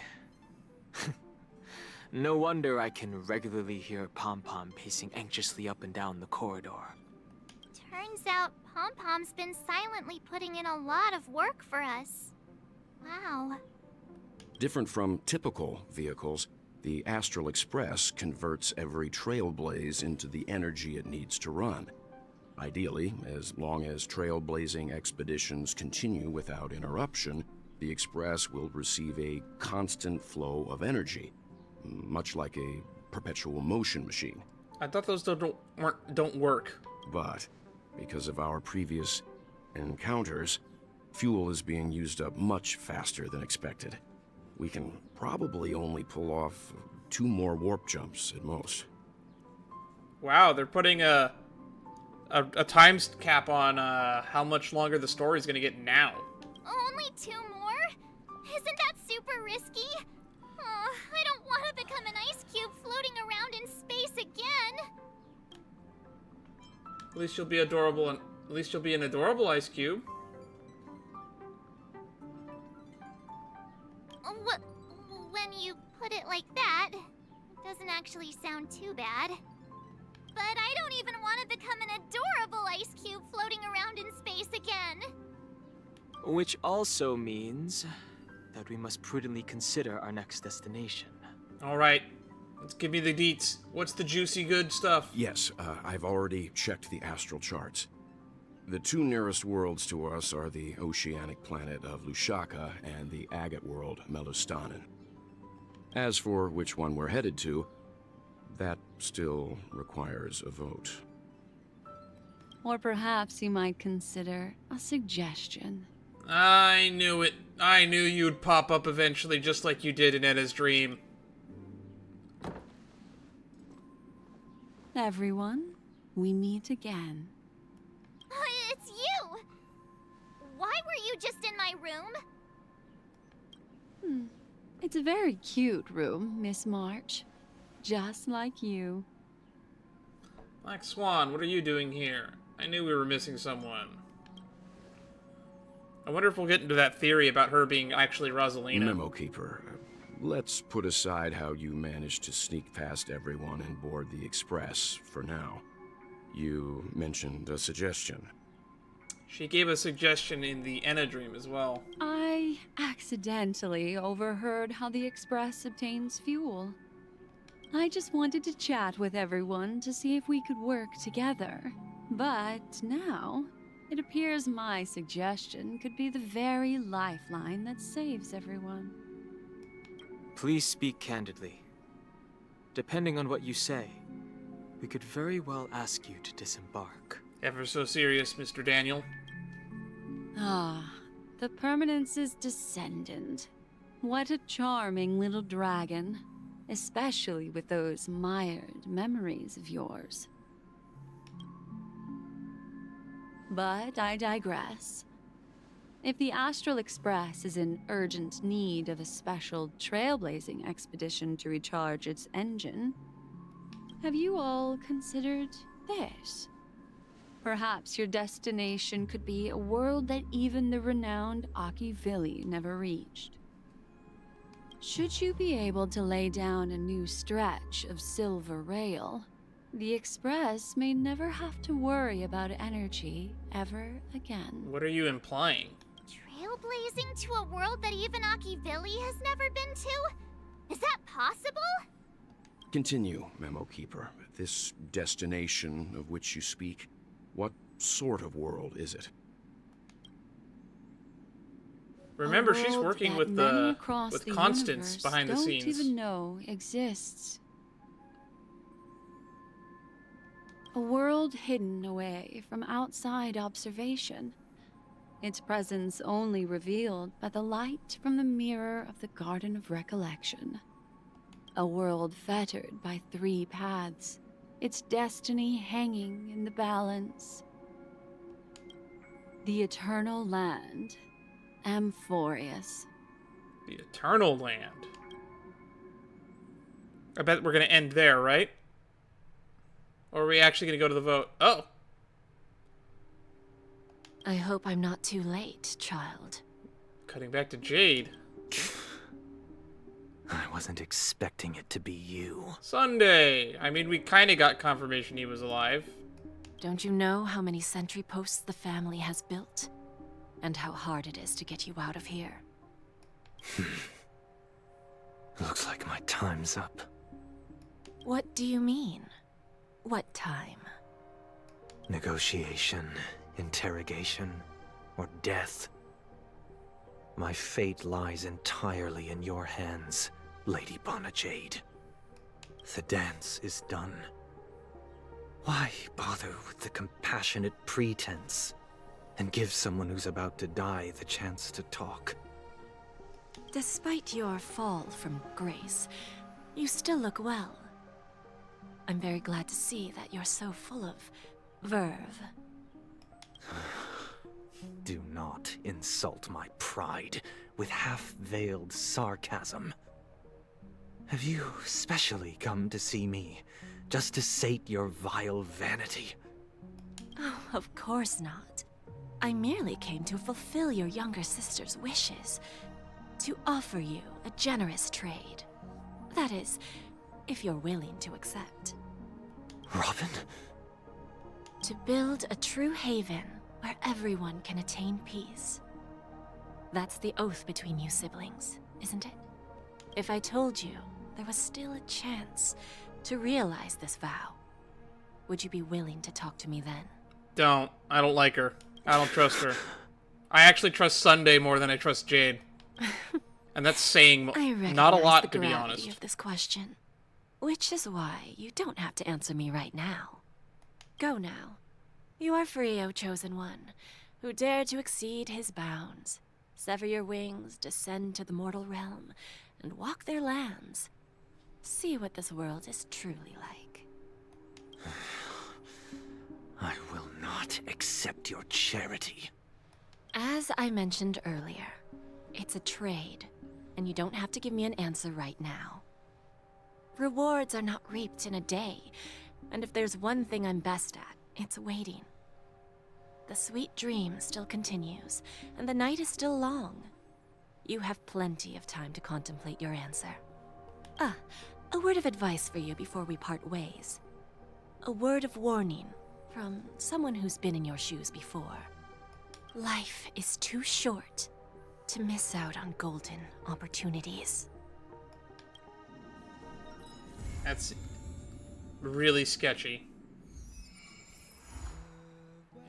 No wonder I can regularly hear Pom Pom pacing anxiously up and down the corridor. Turns out Pom Pom's been silently putting in a lot of work for us. Wow. Different from typical vehicles, the Astral Express converts every Trailblaze into the energy it needs to run. Ideally, as long as trailblazing expeditions continue without interruption, the Express will receive a constant flow of energy, much like a perpetual motion machine. I thought those don't work. But because of our previous encounters, fuel is being used up much faster than expected. We can probably only pull off 2 more warp jumps at most. Wow, they're putting a time cap on how much longer the story's gonna get now. Only 2 more? Isn't that super risky? I don't want to become an ice cube floating around in space again. At least you'll be adorable, and at least you'll be an adorable ice cube. When you put it like that, it doesn't actually sound too bad. But I don't even want to become an adorable ice cube floating around in space again. Which also means that we must prudently consider our next destination. Alright, let's give me the deets. What's the juicy good stuff? Yes, I've already checked the astral charts. The 2 nearest worlds to us are the oceanic planet of Lushaka and the agate world, Melustanen. As for which one we're headed to, that still requires a vote. Or perhaps you might consider a suggestion. I knew it. I knew you'd pop up eventually, just like you did in Edda's dream. Everyone, we meet again. It's you! Why were you just in my room? It's a very cute room, Miss March. Just like you. Black Swan, what are you doing here? I knew we were missing someone. I wonder if we'll get into that theory about her being actually Rosalina. Memo Keeper, let's put aside how you managed to sneak past everyone and board the Express for now. You mentioned a suggestion. She gave a suggestion in the Enna dream as well. I accidentally overheard how the Express obtains fuel. I just wanted to chat with everyone to see if we could work together. But now, it appears my suggestion could be the very lifeline that saves everyone. Please speak candidly. Depending on what you say, we could very well ask you to disembark. Ever so serious, Mr. Daniel. The Permanence's descendant. What a charming little dragon. Especially with those mired memories of yours. But I digress. If the Astral Express is in urgent need of a special trailblazing expedition to recharge its engine, have you all considered this? Perhaps your destination could be a world that even the renowned Akivili never reached. Should you be able to lay down a new stretch of silver rail, the Express may never have to worry about energy ever again. What are you implying? Trailblazing to a world that even Akivili has never been to? Is that possible? Continue, Memo Keeper. This destination of which you speak, what sort of world is it? Remember, she's working with Constance behind the scenes. Don't even know exists. A world hidden away from outside observation. Its presence only revealed by the light from the mirror of the Garden of Recollection. A world fettered by 3 paths, its destiny hanging in the balance. The Eternal Land, Amphorius. The Eternal Land. I bet we're gonna end there, right? Or are we actually gonna go to the vote? Oh! I hope I'm not too late, child. Cutting back to Jade. I wasn't expecting it to be you. Sunday! I mean, we kinda got confirmation he was alive. Don't you know how many sentry posts the family has built? And how hard it is to get you out of here? Looks like my time's up. What do you mean? What time? Negotiation, interrogation, or death. My fate lies entirely in your hands, Lady Bonajade. The dance is done. Why bother with the compassionate pretense and give someone who's about to die the chance to talk? Despite your fall from grace, you still look well. I'm very glad to see that you're so full of verve. Do not insult my pride with half-veiled sarcasm. Have you specially come to see me just to sate your vile vanity? Oh, of course not. I merely came to fulfill your younger sister's wishes. To offer you a generous trade. That is, if you're willing to accept. Robin? To build a true haven where everyone can attain peace. That's the oath between you siblings, isn't it? If I told you there was still a chance to realize this vow, would you be willing to talk to me then? Don't. I don't like her. I don't trust her. I actually trust Sunday more than I trust Jade. And that's saying not a lot, to be honest. Of this question, which is why you don't have to answer me right now. Go now. You are free, O Chosen One, who dare to exceed his bounds, sever your wings, descend to the mortal realm, and walk their lands. See what this world is truly like. I will not accept your charity. As I mentioned earlier, it's a trade, and you don't have to give me an answer right now. Rewards are not reaped in a day, and if there's one thing I'm best at, it's waiting. The sweet dream still continues, and the night is still long. You have plenty of time to contemplate your answer. A word of advice for you before we part ways. A word of warning from someone who's been in your shoes before. Life is too short to miss out on golden opportunities. That's really sketchy.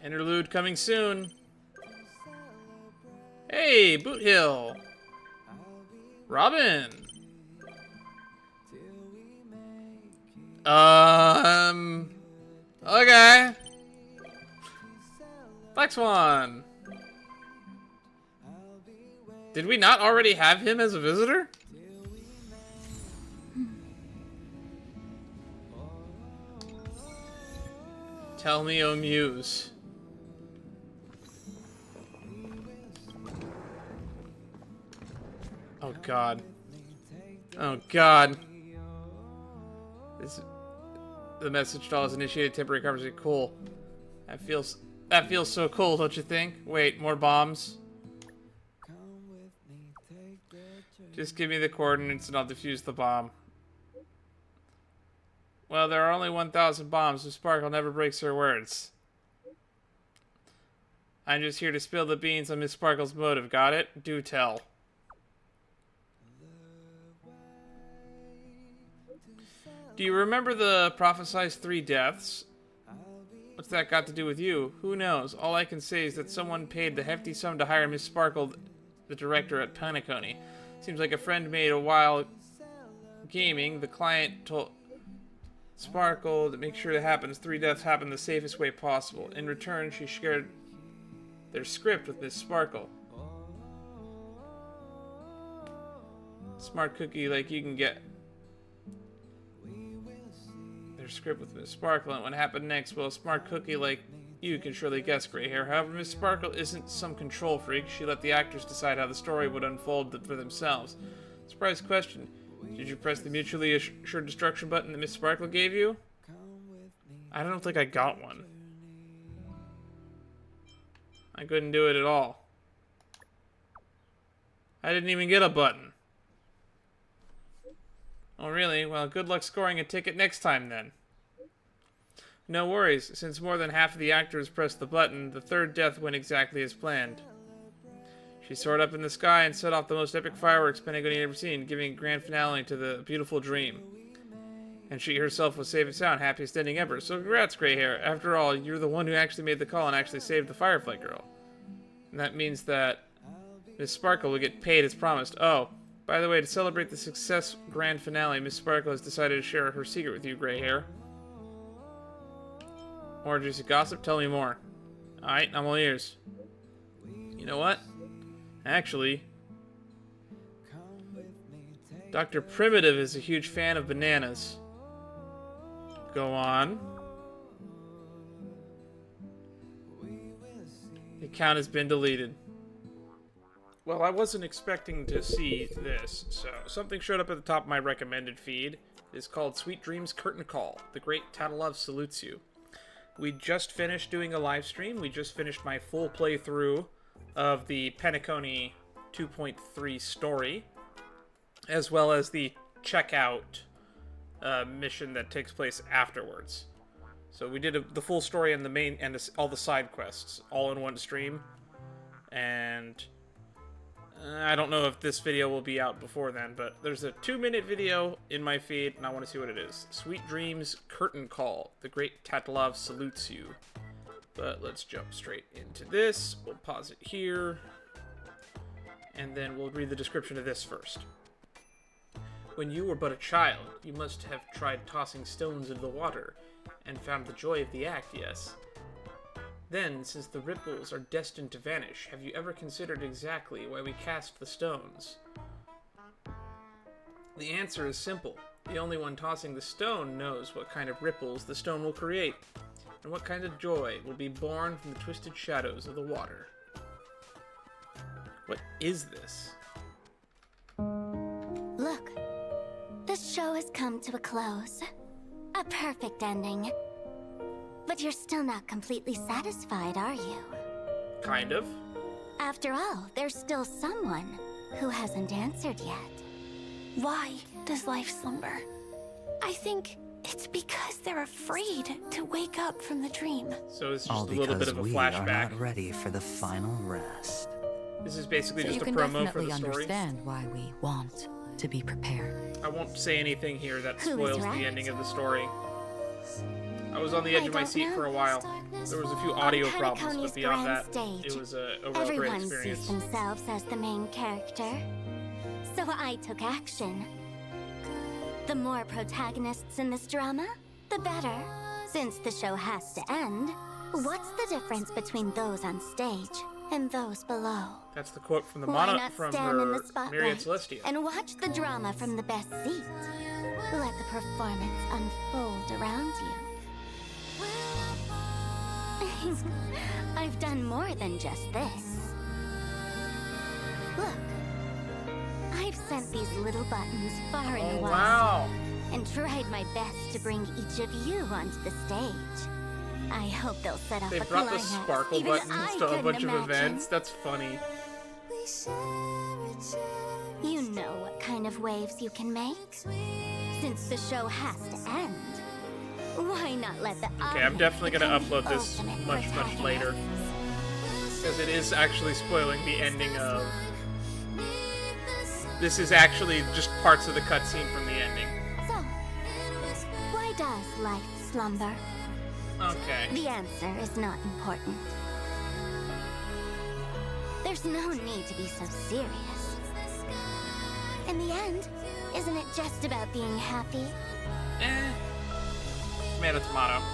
Interlude coming soon. Hey, Boot Hill. Robin. Okay. Black Swan. Did we not already have him as a visitor? Tell me, O Muse. Oh God. Oh God. The message doll has initiated temporary conversation. Cool. That feels so cool, don't you think? Wait, more bombs. Just give me the coordinates and I'll defuse the bomb. Well, there are only 1,000 bombs, so Sparkle never breaks her words. I'm just here to spill the beans on Miss Sparkle's motive, got it? Do tell. Do you remember the prophesized 3 deaths? What's that got to do with you? Who knows? All I can say is that someone paid the hefty sum to hire Miss Sparkle, the director at Penacony. Seems like a friend made a while gaming. The client told Sparkle to make sure it happens. 3 deaths happen the safest way possible. In return, she shared their script with Miss Sparkle. Smart cookie like you can get. Their script with Miss Sparkle, and what happened next? Well, a smart cookie like you can surely guess, Gray Hair. However, Miss Sparkle isn't some control freak. She let the actors decide how the story would unfold for themselves. Surprise question. Did you press the mutually assured destruction button that Miss Sparkle gave you? I don't think I got one. I couldn't do it at all. I didn't even get a button. Oh, really? Well, good luck scoring a ticket next time, then. No worries. Since more than half of the actors pressed the button, the 3rd death went exactly as planned. She soared up in the sky and set off the most epic fireworks Penacony had ever seen, giving a grand finale to the beautiful dream. And she herself was safe and sound, happiest ending ever. So congrats, Grey Hair. After all, you're the one who actually made the call and actually saved the Firefly Girl. And that means that Miss Sparkle will get paid as promised. Oh, by the way, to celebrate the success grand finale, Miss Sparkle has decided to share her secret with you, Grey Hair. More juicy gossip? Tell me more. Alright, I'm all ears. You know what? Actually, Dr. Primitive is a huge fan of bananas. Go on. The account has been deleted. Well, I wasn't expecting to see this, so something showed up at the top of my recommended feed. It's called Sweet Dreams Curtain Call. The Great Tatalov salutes you. We just finished doing a live stream. We just finished my full playthrough of the Penacony 2.3 story, as well as the checkout mission that takes place afterwards. So we did the full story and the main and all the side quests all in one stream, and I don't know if this video will be out before then, but there's a 2-minute video in my feed, and I want to see what it is. Sweet Dreams Curtain Call. The Great Tatalov salutes you. But let's jump straight into this. We'll pause it here, and then we'll read the description of this first. When you were but a child, you must have tried tossing stones into the water, and found the joy of the act, yes? Then, since the ripples are destined to vanish, have you ever considered exactly why we cast the stones? The answer is simple. The only one tossing the stone knows what kind of ripples the stone will create, and what kind of joy will be born from the twisted shadows of the water. What is this? Look, the show has come to a close. A perfect ending. But you're still not completely satisfied, are you? Kind of. After all, there's still someone who hasn't answered yet. Why does life slumber? I think it's because they're afraid to wake up from the dream. So it's just All a little bit because of a we flashback. are not ready for the final rest. This is basically So just you a can promo for definitely the story. understand why we want to be prepared. I won't say anything here that Who is spoils right? the ending of the story. I was on the edge of my seat for a while. There was a few audio problems, but beyond that, it was a real great Everyone experience. sees themselves as the main character. So I took action. The more protagonists in this drama, the better. Since the show has to end, what's the difference between those on stage and those below? That's the quote from the Why mono not from stand in her the spotlight Myriad Celestia. and watch the drama from the best seat? Let the performance unfold around you. I've done more than just this. Look, I've sent these little buttons far and Oh, wide, wow. and tried my best to bring each of you onto the stage. I hope they'll set off They a brought the climax sparkle even buttons I to a couldn't bunch of imagine. events. That's funny. You know what kind of waves you can make. Since the show has to end, why not let the Okay, I'm definitely going to upload this much later. Because it is actually spoiling the ending of... This is actually just parts of the cutscene from the ending. So, why does life slumber? Okay. The answer is not important. There's no need to be so serious. In the end, isn't it just about being happy? Tomato, tomato.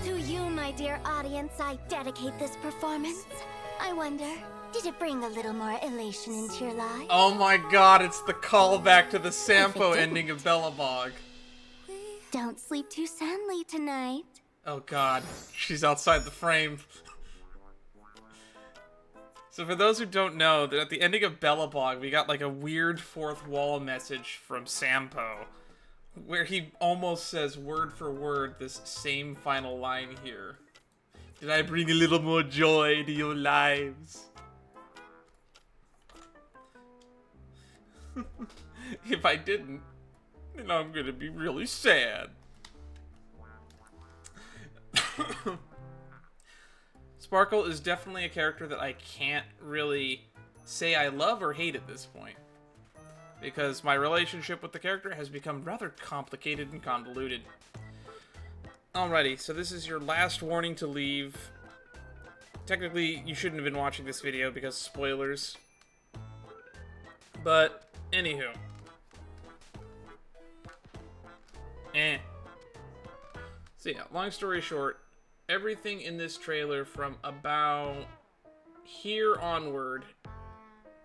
To you, my dear audience, I dedicate this performance. I wonder, did it bring a little more elation into your life? Oh my god, it's the callback to the Sampo ending of Belobog. Don't sleep too soundly tonight. Oh god, she's outside the frame. So for those who don't know, that at the ending of Belobog, we got like a weird fourth wall message from Sampo, where he almost says word for word this same final line here. Did I bring a little more joy to your lives? If I didn't, then I'm gonna be really sad. Sparkle is definitely a character that I can't really say I love or hate at this point. because my relationship with the character has become rather complicated and convoluted. Alrighty, so this is your last warning to leave. Technically, you shouldn't have been watching this video because spoilers. But, anywho. So yeah, long story short, everything in this trailer from about here onward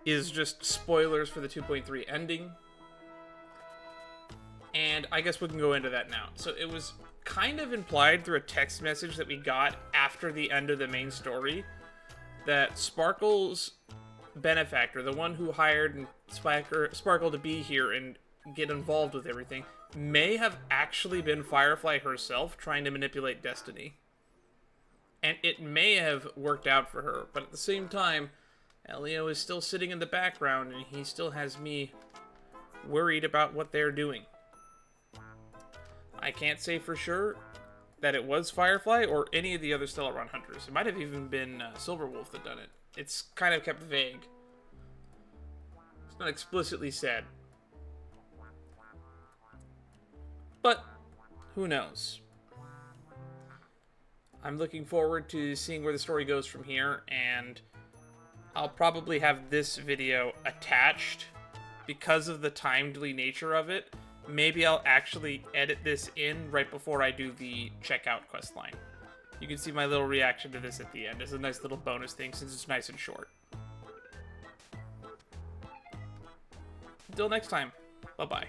is just spoilers for the 2.3 ending. And I guess we can go into that now. So it was kind of implied through a text message that we got after the end of the main story that Sparkle's benefactor, the one who hired Sparkle to be here and get involved with everything, may have actually been Firefly herself trying to manipulate Destiny. And it may have worked out for her, but at the same time, Elio is still sitting in the background and he still has me worried about what they're doing. I can't say for sure that it was Firefly or any of the other Stellar Run Hunters. It might have even been Silverwolf that done it. It's kind of kept vague. It's not explicitly said. But, who knows? I'm looking forward to seeing where the story goes from here, and I'll probably have this video attached because of the timely nature of it. Maybe I'll actually edit this in right before I do the checkout questline. You can see my little reaction to this at the end. It's a nice little bonus thing since it's nice and short. Until next time, bye-bye.